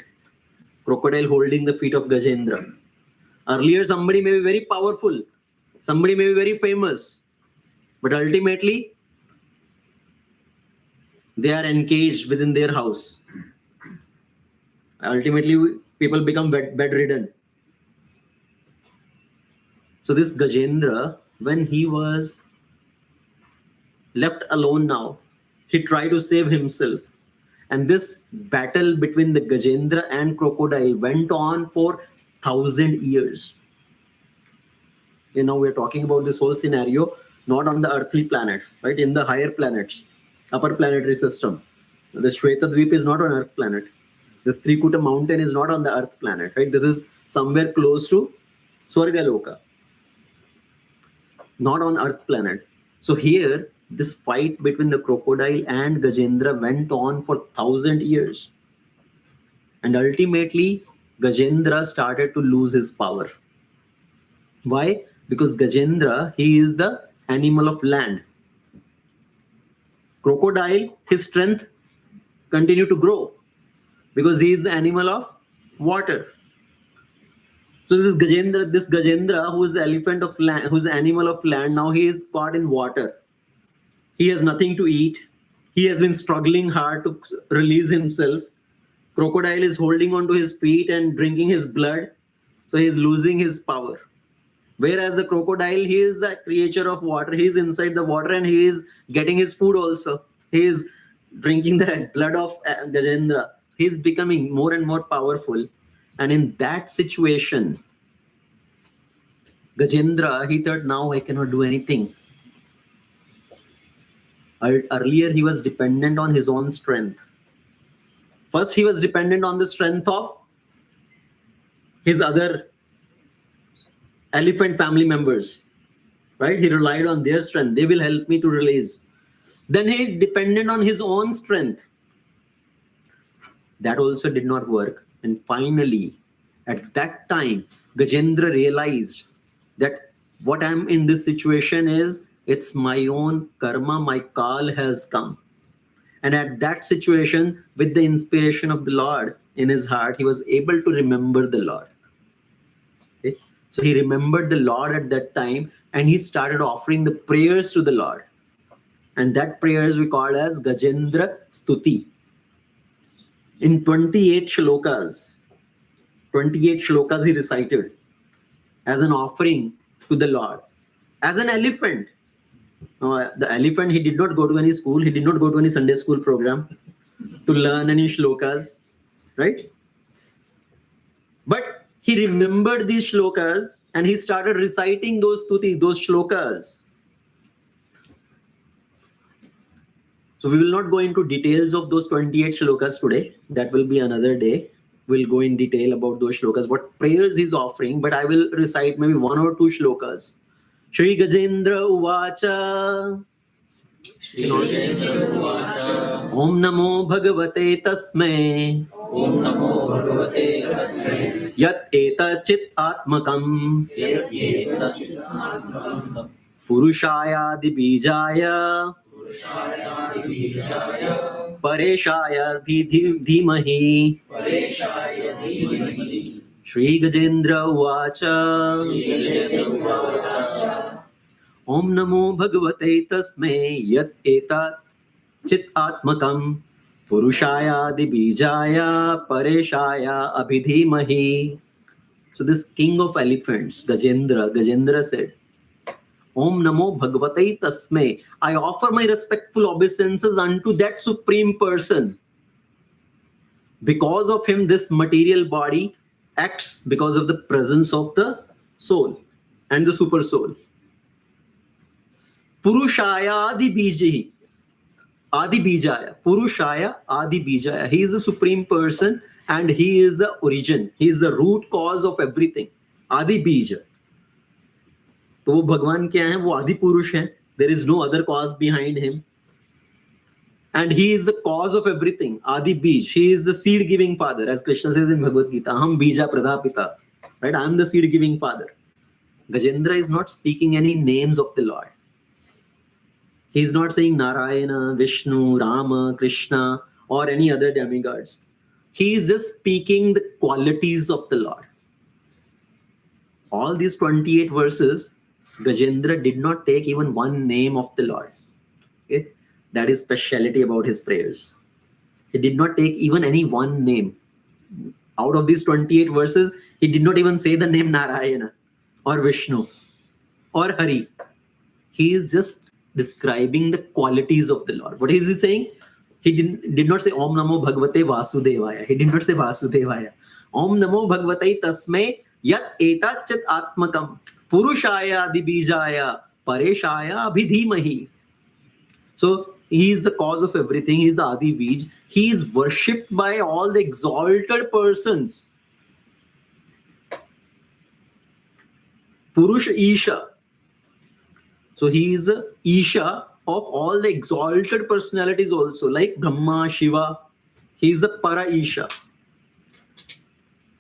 Crocodile holding the feet of Gajendra. Earlier, somebody may be very powerful. Somebody may be very famous. But ultimately, they are encaged within their house. Ultimately, people become bedridden. So this Gajendra, when he was left alone now, he tried to save himself. And this battle between the Gajendra and crocodile went on for 1,000 years. You know, we're talking about this whole scenario not on the earthly planet, right? In the higher planets, upper planetary system. The Shvetadvip is not on Earth planet. This Trikuta mountain is not on the Earth planet, right? This is somewhere close to Swargaloka, not on Earth planet. So here, this fight between the crocodile and Gajendra went on for 1,000 years. And ultimately, Gajendra started to lose his power. Why? Because Gajendra, he is the animal of land. Crocodile, his strength continued to grow because he is the animal of water. So this Gajendra, who is the elephant of land, who is the animal of land, now he is caught in water. He has nothing to eat. He has been struggling hard to release himself. Crocodile is holding on to his feet and drinking his blood. So he is losing his power. Whereas the crocodile, he is the creature of water. He is inside the water and he is getting his food also. He is drinking the blood of Gajendra. He is becoming more and more powerful. And in that situation, Gajendra, he thought, now I cannot do anything. Earlier, he was dependent on his own strength. First, he was dependent on the strength of his other elephant family members, right? He relied on their strength. They will help me to release. Then he depended on his own strength. That also did not work. And finally, at that time, Gajendra realized that what I'm in this situation is, it's my own karma, my kal has come. And at that situation, with the inspiration of the Lord in his heart, he was able to remember the Lord. Okay? So he remembered the Lord at that time, and he started offering the prayers to the Lord. And that prayers we call as Gajendra Stuti. In 28 shlokas he recited as an offering to the Lord. As an elephant. The elephant, he did not go to any school, he did not go to any Sunday school program to learn any shlokas, right? But he remembered these shlokas and he started reciting those stuti, those shlokas. So we will not go into details of those 28 shlokas today. That will be another day. We'll go in detail about those shlokas, what prayers he's offering, but I will recite maybe one or two shlokas. Shri Gajendra Uvacha. Om Namo Bhagavate Tasme. Om Namo Bhagavate Tasme. Yat Eta Chit Atmakam. Yat Eta Chittatmakam. Purushaya Dibijaya. Purushaya Dijaya. Pareshaya Dhimahi. Pareshaya Dhimahi. Shri Gajendra Uvacha. Gajendra Uvacha. Om Namo Bhagavate Tasme Yat Eta Chit Atmakam Purushaya Dibijaya Pareshaya Abhidhimahi. So this king of elephants, Gajendra said, Om Namo Bhagavate Tasme. I offer my respectful obeisances unto that supreme person. Because of him, this material body acts because of the presence of the soul and the super soul. Purushaya Adi Bijaya. Purushaya Adi Bijaya. He is the supreme person and he is the origin. He is the root cause of everything. Adi Bija. तो वो भगवान क्या है? वो आदि पुरुष है. There is no other cause behind him. And he is the cause of everything. Adi Bij. He is the seed giving father. As Krishna says in Bhagavad Gita, Ham Bija Pradapita. Right? I am the seed giving father. Gajendra is not speaking any names of the Lord. He is not saying Narayana, Vishnu, Rama, Krishna, or any other demigods. He is just speaking the qualities of the Lord. All these 28 verses, Gajendra did not take even one name of the Lord. Okay? That is speciality about his prayers. He did not take even any one name. Out of these 28 verses, he did not even say the name Narayana or Vishnu or Hari. He is just describing the qualities of the Lord. What is he saying? He did not say Om Namo Bhagavate Vasudevaya. He did not say Vasudevaya. Om Namo Bhagavate Tasme Yat Eta Chit Atmakam Purushaya Dibijaya Pareshaya Abhidhimahi. So he is the cause of everything. He is the Adi Bij. He is worshipped by all the exalted persons. Purush Isha. So he is the Isha of all the exalted personalities also, like Brahma, Shiva. He is the Para Isha.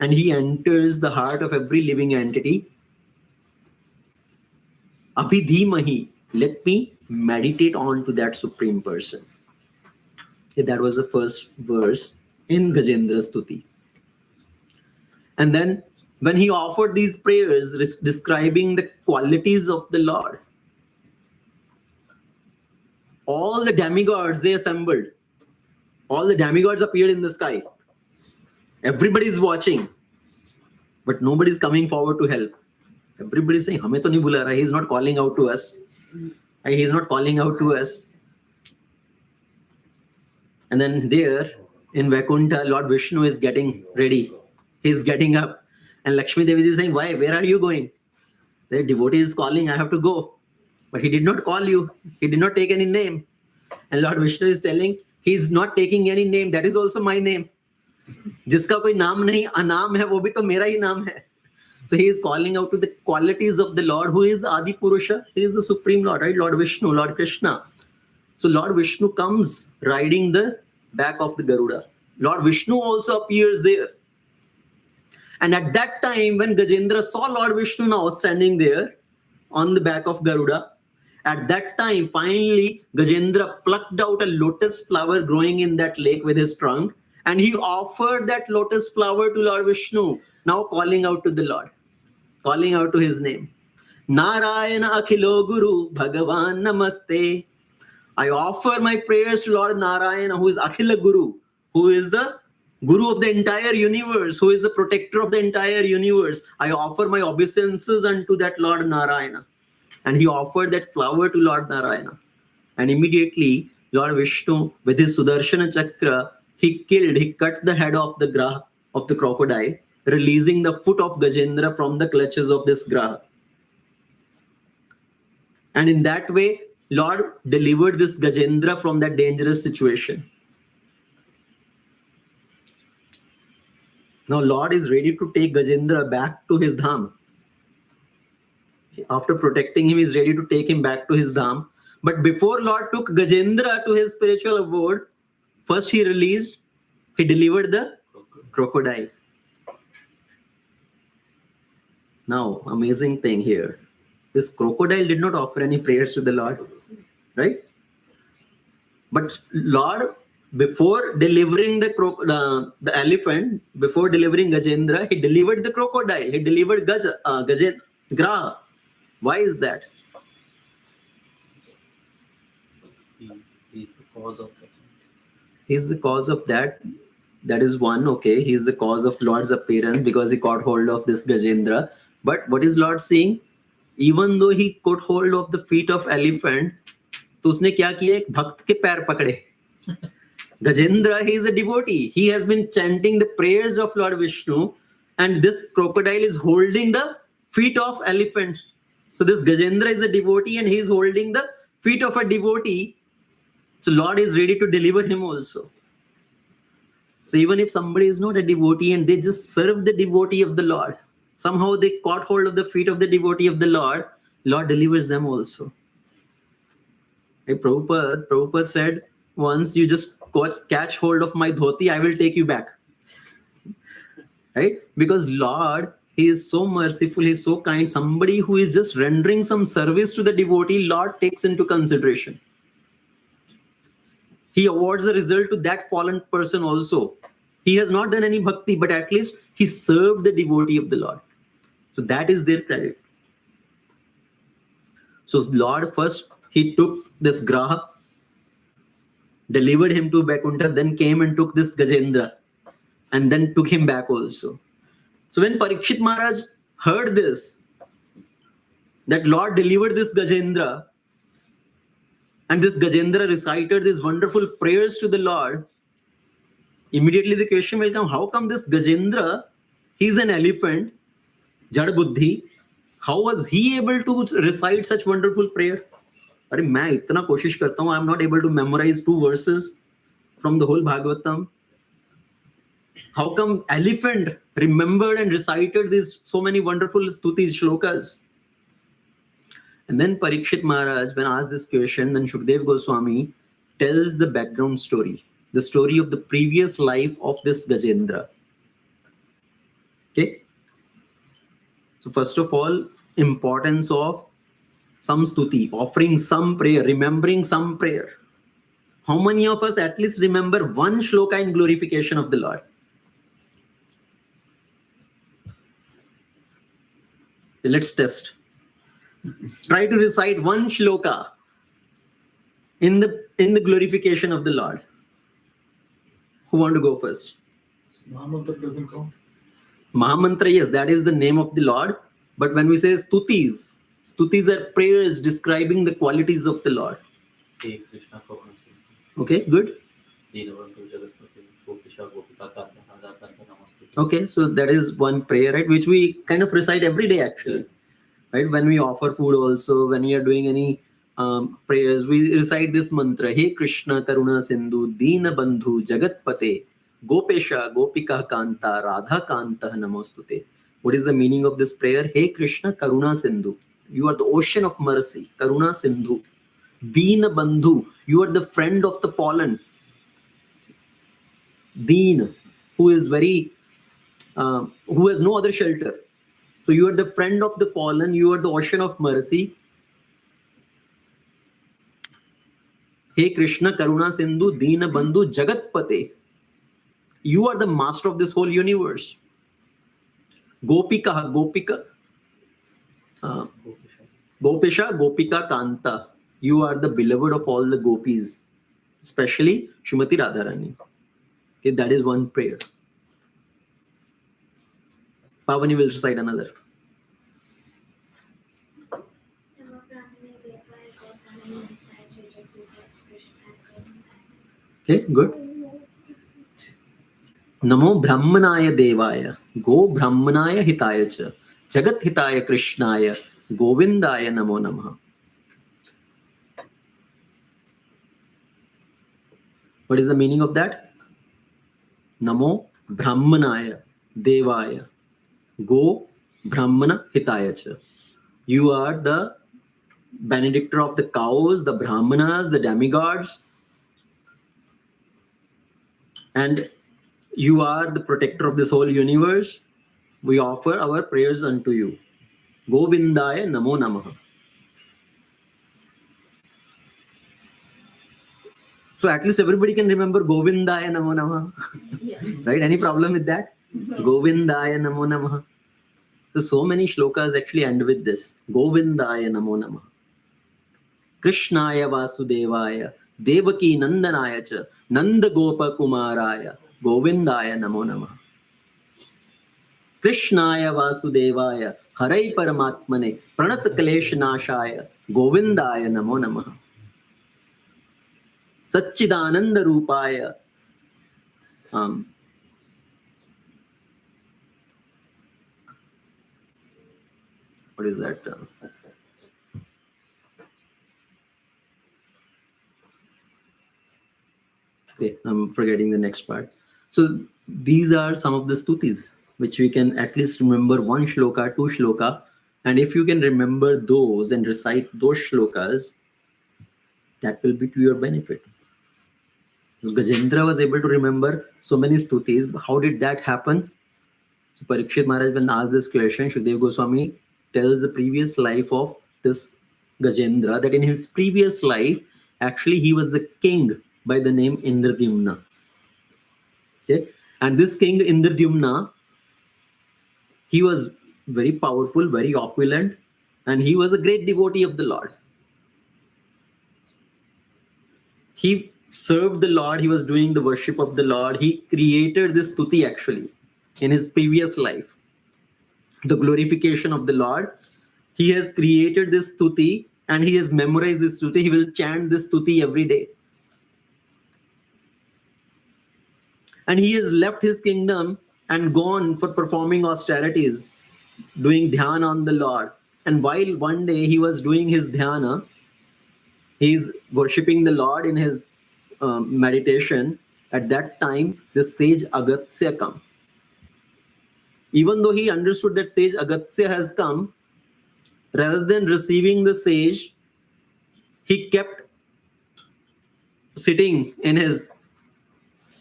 And he enters the heart of every living entity. Abhidhimahi. Let me meditate on to that supreme person. Okay, that was the first verse in Gajendra Stuti. And then when he offered these prayers describing the qualities of the Lord, all the demigods, they assembled. All the demigods appeared in the sky. Everybody is watching. But nobody is coming forward to help. Everybody is saying, Hame to nahi bula raha. He is not calling out to us. He is not calling out to us. And then there, in Vaikuntha, Lord Vishnu is getting ready. He is getting up. And Lakshmi Devi is saying, why? Where are you going? The devotee is calling, I have to go. But he did not call you. He did not take any name. And Lord Vishnu is telling, he is not taking any name. That is also my name. जिसका कोई नाम नहीं अनाम है वो भी तो मेरा ही नाम है. So he is calling out to the qualities of the Lord, who is Adi Purusha. He is the supreme Lord, right? Lord Vishnu, Lord Krishna. So Lord Vishnu comes riding the back of the Garuda. Lord Vishnu also appears there. And at that time, when Gajendra saw Lord Vishnu now standing there on the back of Garuda, at that time, finally, Gajendra plucked out a lotus flower growing in that lake with his trunk, and he offered that lotus flower to Lord Vishnu, now calling out to the Lord, calling out to his name. Narayana Akhilo Guru Bhagavan Namaste. I offer my prayers to Lord Narayana, who is Akhila Guru, who is the Guru of the entire universe, who is the protector of the entire universe. I offer my obeisances unto that Lord Narayana. And he offered that flower to Lord Narayana. And immediately, Lord Vishnu, with his Sudarshana Chakra, he cut the head of the graha, of the crocodile, releasing the foot of Gajendra from the clutches of this graha. And in that way, Lord delivered this Gajendra from that dangerous situation. Now Lord is ready to take Gajendra back to his dham. After protecting him, he is ready to take him back to his dham. But before Lord took Gajendra to his spiritual abode, first he delivered the crocodile. Now, amazing thing here. This crocodile did not offer any prayers to the Lord, right? But Lord, before delivering the elephant, before delivering Gajendra, he delivered the crocodile. He delivered Graha. Why is that? He is the cause of that. He is the cause of that. That is one, okay. He is the cause of Lord's appearance because he caught hold of this Gajendra. But what is Lord saying? Even though he caught hold of the feet of elephant, तो उसने क्या किया? एक भक्त के पैर पकड़े. Gajendra, he is a devotee. He has been chanting the prayers of Lord Vishnu, and this crocodile is holding the feet of elephant. So this Gajendra is a devotee and he is holding the feet of a devotee. So Lord is ready to deliver him also. So even if somebody is not a devotee and they just serve the devotee of the Lord, somehow they caught hold of the feet of the devotee of the Lord, Lord delivers them also. Hey, Prabhupada said, once you just catch hold of my dhoti, I will take you back. Right? Because Lord, he is so merciful, he is so kind. Somebody who is just rendering some service to the devotee, Lord takes into consideration. He awards the result to that fallen person also. He has not done any bhakti, but at least he served the devotee of the Lord. So that is their credit. So Lord first, he took this Graha, delivered him to Vaikuntha, then came and took this Gajendra, and then took him back also. So when Parikshit Maharaj heard this, that Lord delivered this Gajendra, and this Gajendra recited these wonderful prayers to the Lord, immediately the question will come, how come this Gajendra, he's an elephant, Jad Buddhi, how was he able to recite such wonderful prayer? अरे मैं इतना कोशिश करता हूँ, I am not able to memorize 2 verses from the whole Bhagavatam. How come elephant remembered and recited these so many wonderful stutis, shlokas? And then Parikshit Maharaj, when asked this question, then Shukdev Goswami tells the background story, the story of the previous life of this Gajendra. Okay. So first of all, importance of some stuti, offering some prayer, remembering some prayer. How many of us at least remember one shloka in glorification of the Lord? Let's test. Try to recite one shloka in the glorification of the Lord. Who want to go first? Mahamantra doesn't count. Mahamantra, yes, that is the name of the Lord. But when we say stutis are prayers describing the qualities of the Lord. Okay, good. Okay, so that is one prayer, right, which we kind of recite every day actually. Right, when we offer food also, when we are doing any prayers, we recite this mantra, Hey Krishna Karuna Sindhu Deena Bandhu Jagatpate Gopesha Gopika Kanta Radha Kanta Namostute. What is the meaning of this prayer? Hey Krishna Karuna Sindhu, you are the ocean of mercy. Karuna Sindhu. Deena Bandhu, you are the friend of the fallen. Deen, who is very who has no other shelter. So you are the friend of the fallen, you are the ocean of mercy. Hey Krishna, Karuna Sindhu, Deena Bandhu, Jagatpate. You are the master of this whole universe. Gopika, Gopika, Gopisha, Gopika, Kanta. You are the beloved of all the gopis, especially Srimati Radharani. Okay, that is one prayer. Pavani will recite another. Okay, good. Namo Brahmanaya Devaya, Go Brahmanaya Hitaya Cha, Jagat Hitaya Krishnaya, Govindaya Namo Namaha. What is the meaning of that? Namo Brahmanaya Devaya, Go Brahmana Hitaya Cha. You are the benedictor of the cows, the Brahmanas, the demigods, and you are the protector of this whole universe. We offer our prayers unto you. Govindaya Namo Namaha. So at least everybody can remember Govindaya Namo Namaha. Yeah. Right? Any problem with that? Govindaya Namo Namaha. So many shlokas actually end with this. Govindaya Namo Namaha. Krishnaya Vasudevaya, Devaki Nandanaya Cha, Nanda Gopa Kumaraya, Govindaya Namo Namaha. Krishnaya Vasudevaya, Harai Paramatmane, Pranat Kalesh Nashaya, Govindaya Namo Namaha. Satchidananda Rupaya. What is that? Okay, I'm forgetting the next part. So these are some of the stutis which we can at least remember one shloka, two shloka, and if you can remember those and recite those shlokas, that will be to your benefit. So Gajendra was able to remember so many stutis. How did that happen? So Parikshit Maharaj, when asked this question, Shukdev Goswami tells the previous life of this Gajendra, that in his previous life, actually he was the king by the name Indradyumna. Okay? And this king Indradyumna, he was very powerful, very opulent, and he was a great devotee of the Lord. He served the Lord, he was doing the worship of the Lord. He created this stuti actually in his previous life. The glorification of the Lord. He has created this stuti and he has memorized this stuti. He will chant this stuti every day. And he has left his kingdom and gone for performing austerities, doing dhyana on the Lord. And while one day he was doing his dhyana, he's worshipping the Lord in his meditation. At that time, the sage Agatsya come. Even though he understood that sage Agatsya has come, rather than receiving the sage, he kept sitting in his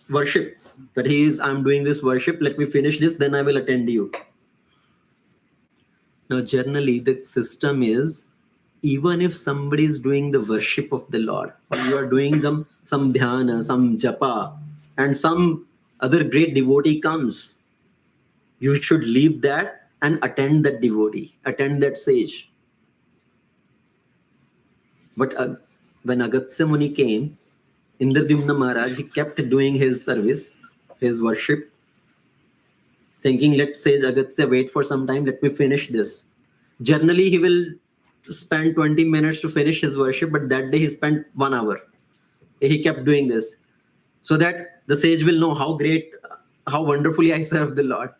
worship. That I'm doing this worship, let me finish this, then I will attend you. Now, generally, the system is, even if somebody is doing the worship of the Lord, or you are doing some dhyana, some japa, and some other great devotee comes, you should leave that and attend that devotee, attend that sage. But when Agatsya Muni came, Indradyumna Maharaj, he kept doing his service, his worship, thinking, let sage Agatsya wait for some time, let me finish this. Generally, he will spend 20 minutes to finish his worship, but that day he spent 1 hour. He kept doing this so that the sage will know how great, how wonderfully I serve the Lord.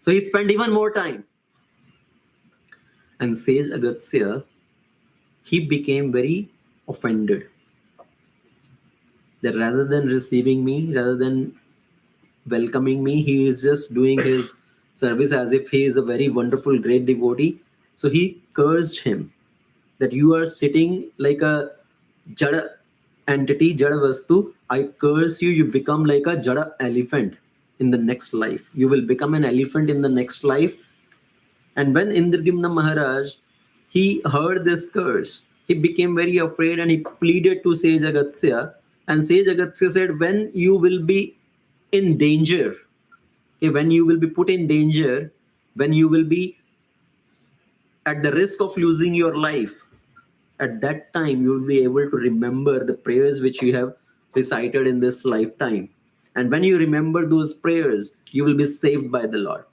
So he spent even more time. And sage Agatsya, he became very offended. That rather than receiving me, rather than welcoming me, he is just doing his service as if he is a very wonderful, great devotee. So he cursed him that you are sitting like a Jada entity, Jada Vastu. I curse you, you become like a Jada elephant. in the next life. You will become an elephant in the next life. And when Indradyumna Maharaj, he heard this curse, he became very afraid and he pleaded to Sage Agatsya. And Sage Agatsya said, when you will be in danger, okay, when you will be put in danger, when you will be at the risk of losing your life, at that time you will be able to remember the prayers which you have recited in this lifetime. And when you remember those prayers, you will be saved by the Lord.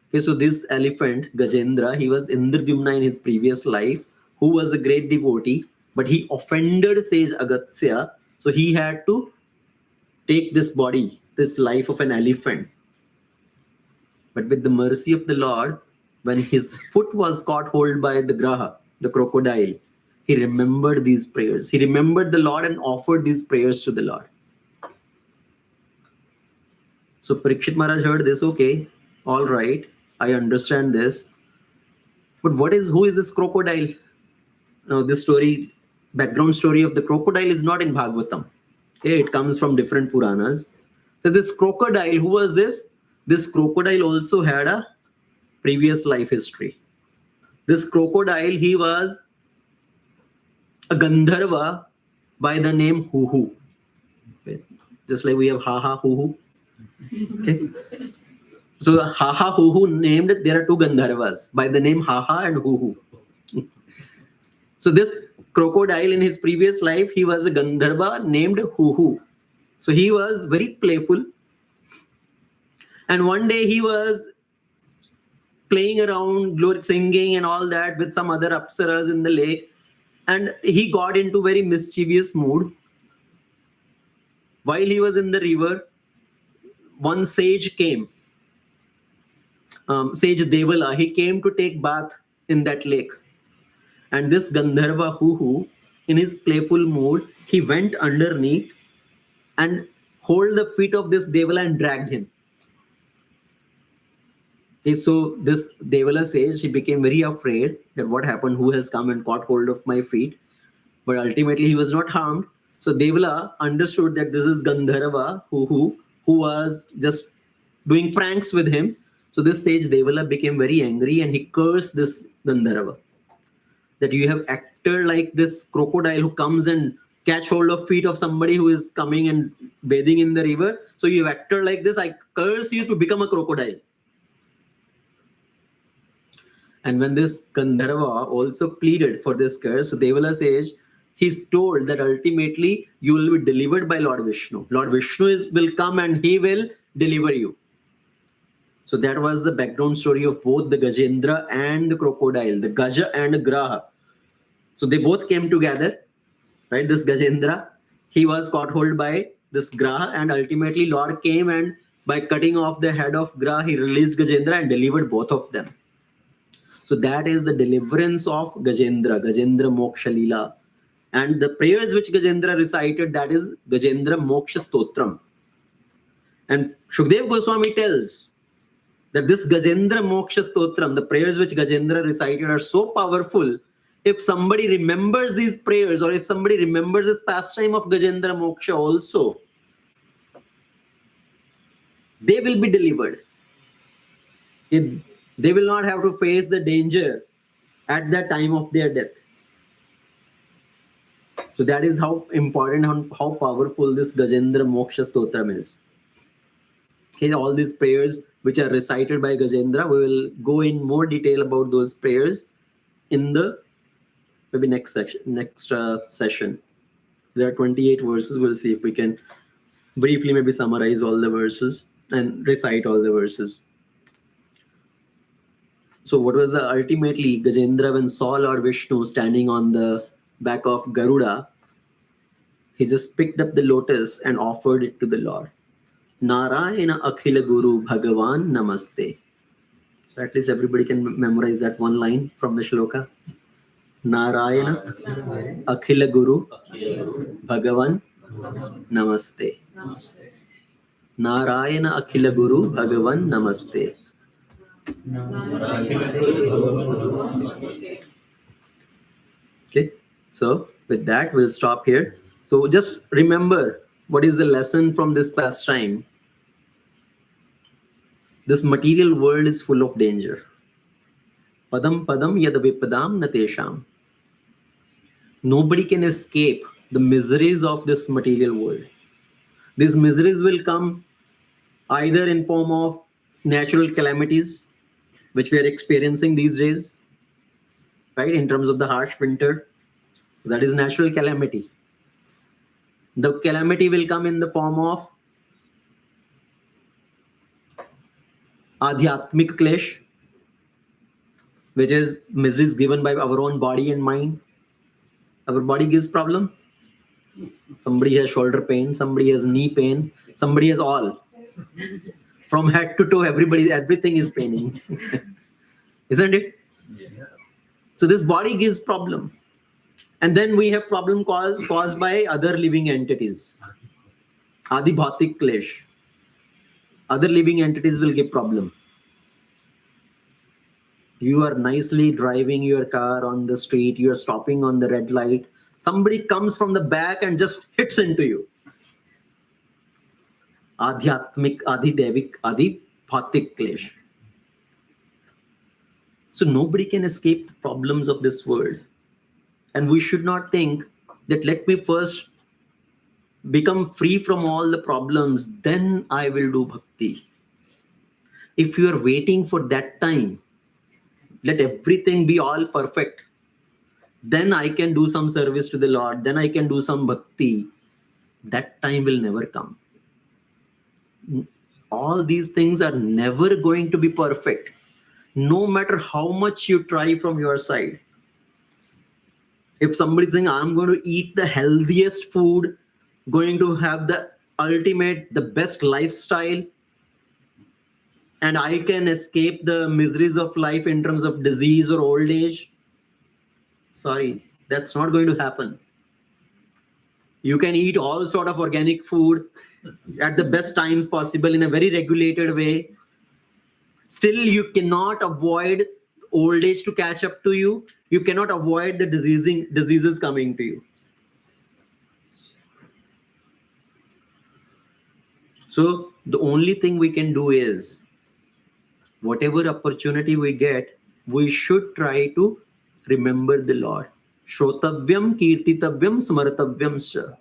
Okay, so this elephant, Gajendra, he was Indradyumna in his previous life, who was a great devotee, but he offended Sage Agatsya, so he had to take this body, this life of an elephant. But with the mercy of the Lord, when his foot was caught hold by the Graha, the crocodile, he remembered these prayers. He remembered the Lord and offered these prayers to the Lord. So Parikshit Maharaj heard this, okay, all right, I understand this. But who is this crocodile? Now this story, background story of the crocodile is not in Bhagavatam. Okay, it comes from different Puranas. So this crocodile, who was this? This crocodile also had a previous life history. This crocodile, he was a Gandharva by the name Huhu. Okay. Just like we have Haha Huhu. Okay. So Haha Huhu named, there are two Gandharvas by the name Haha and Huhu. So this crocodile in his previous life, he was a Gandharva named Huhu. So he was very playful. And one day he was playing around, singing and all that with some other apsaras in the lake. And he got into very mischievous mood. While he was in the river, one sage came. Sage Devala, he came to take bath in that lake. And this Gandharva Huhu, in his playful mood, he went underneath and hold the feet of this Devala and dragged him. Okay, so this Devala sage, he became very afraid that what happened, who has come and caught hold of my feet. But ultimately he was not harmed. So Devala understood that this is Gandharva who was just doing pranks with him. So this sage Devala became very angry and he cursed this Gandharva, that you have acted like this crocodile who comes and catch hold of feet of somebody who is coming and bathing in the river. So you have acted like this. I curse you to become a crocodile. And when this Gandharva also pleaded for this curse, so Devala sage, he's told that ultimately you will be delivered by Lord Vishnu. Lord Vishnu will come and he will deliver you. So that was the background story of both the Gajendra and the crocodile, the Gaja and the Graha. So they both came together, right? This Gajendra, he was caught hold by this Graha, and ultimately Lord came and by cutting off the head of Graha, he released Gajendra and delivered both of them. So that is the deliverance of Gajendra Moksha Leela. And the prayers which Gajendra recited, that is Gajendra Moksha Stotram. And Shukdev Goswami tells that this Gajendra Moksha Stotram, the prayers which Gajendra recited are so powerful. If somebody remembers these prayers, or if somebody remembers this pastime of Gajendra Moksha also, they will be delivered. They will not have to face the danger at the time of their death. So that is how important and how powerful this Gajendra Moksha Stotram is. Okay, all these prayers which are recited by Gajendra, we will go in more detail about those prayers in the maybe next session. There are 28 verses. We'll see if we can briefly maybe summarize all the verses and recite all the verses. So what was ultimately Gajendra, when saw Lord Vishnu standing on the back of Garuda, he just picked up the lotus and offered it to the Lord. Narayana Akhila Guru Bhagavan Namaste. So at least everybody can memorize that one line from the shloka. Narayana Akhila Guru Bhagavan Namaste. Narayana Akhila Guru Bhagavan Namaste. Okay, so with that we'll stop here. So just remember, what is the lesson from this pastime? This material world is full of danger. Padam padam yad vipadam natesham. Nobody can escape the miseries of this material world. These miseries will come either in form of natural calamities, which we are experiencing these days, right? In terms of the harsh winter, that is natural calamity. The calamity will come in the form of adhyatmik klesh, which is miseries given by our own body and mind. Our body gives problem. Somebody has shoulder pain, somebody has knee pain, somebody has all. From head to toe, everything is paining. Isn't it? Yeah. So this body gives problem. And then we have problem caused by other living entities. Adi bhautik klesh. Other living entities will give problem. You are nicely driving your car on the street, you are stopping on the red light. Somebody comes from the back and just hits into you. Adhyatmik, adhidevik, adhibhautik klesh. So nobody can escape the problems of this world. And we should not think that let me first become free from all the problems, then I will do bhakti. If you are waiting for that time, let everything be all perfect, then I can do some service to the Lord, then I can do some bhakti. That time will never come. All these things are never going to be perfect, no matter how much you try from your side. If somebody is saying, I'm going to eat the healthiest food, going to have the ultimate, the best lifestyle, and I can escape the miseries of life in terms of disease or old age, sorry, that's not going to happen. You can eat all sort of organic food at the best times possible in a very regulated way. Still, you cannot avoid old age to catch up to you. You cannot avoid the diseases coming to you. So the only thing we can do is, whatever opportunity we get, we should try to remember the Lord. Shrotavyam, kirtitavyam, smartavyam scha.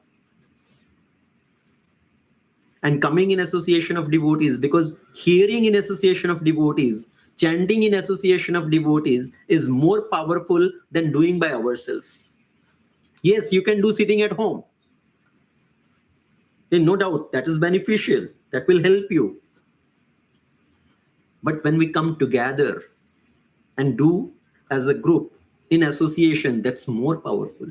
And coming in association of devotees, because hearing in association of devotees, chanting in association of devotees is more powerful than doing by ourselves. Yes, you can do sitting at home. No doubt, that is beneficial. That will help you. But when we come together and do as a group in association, that's more powerful.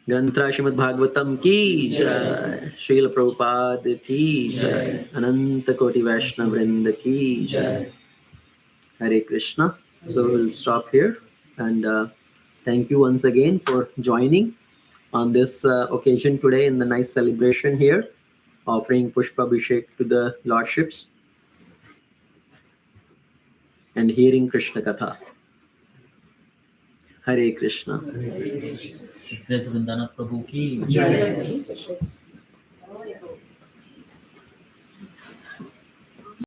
Grantra Srimad Bhagavatam ki jai, Srila Prabhupada ki jai, Ananta Koti Vaishnava Vrinda ki jai. Hare Krishna. So we'll stop here, and thank you once again for joining on this occasion today in the nice celebration here, offering Pushpa Abhishek to the Lordships and hearing Krishna Katha. Hare Krishna. Bless Vrindanath Prabhu ki Jai.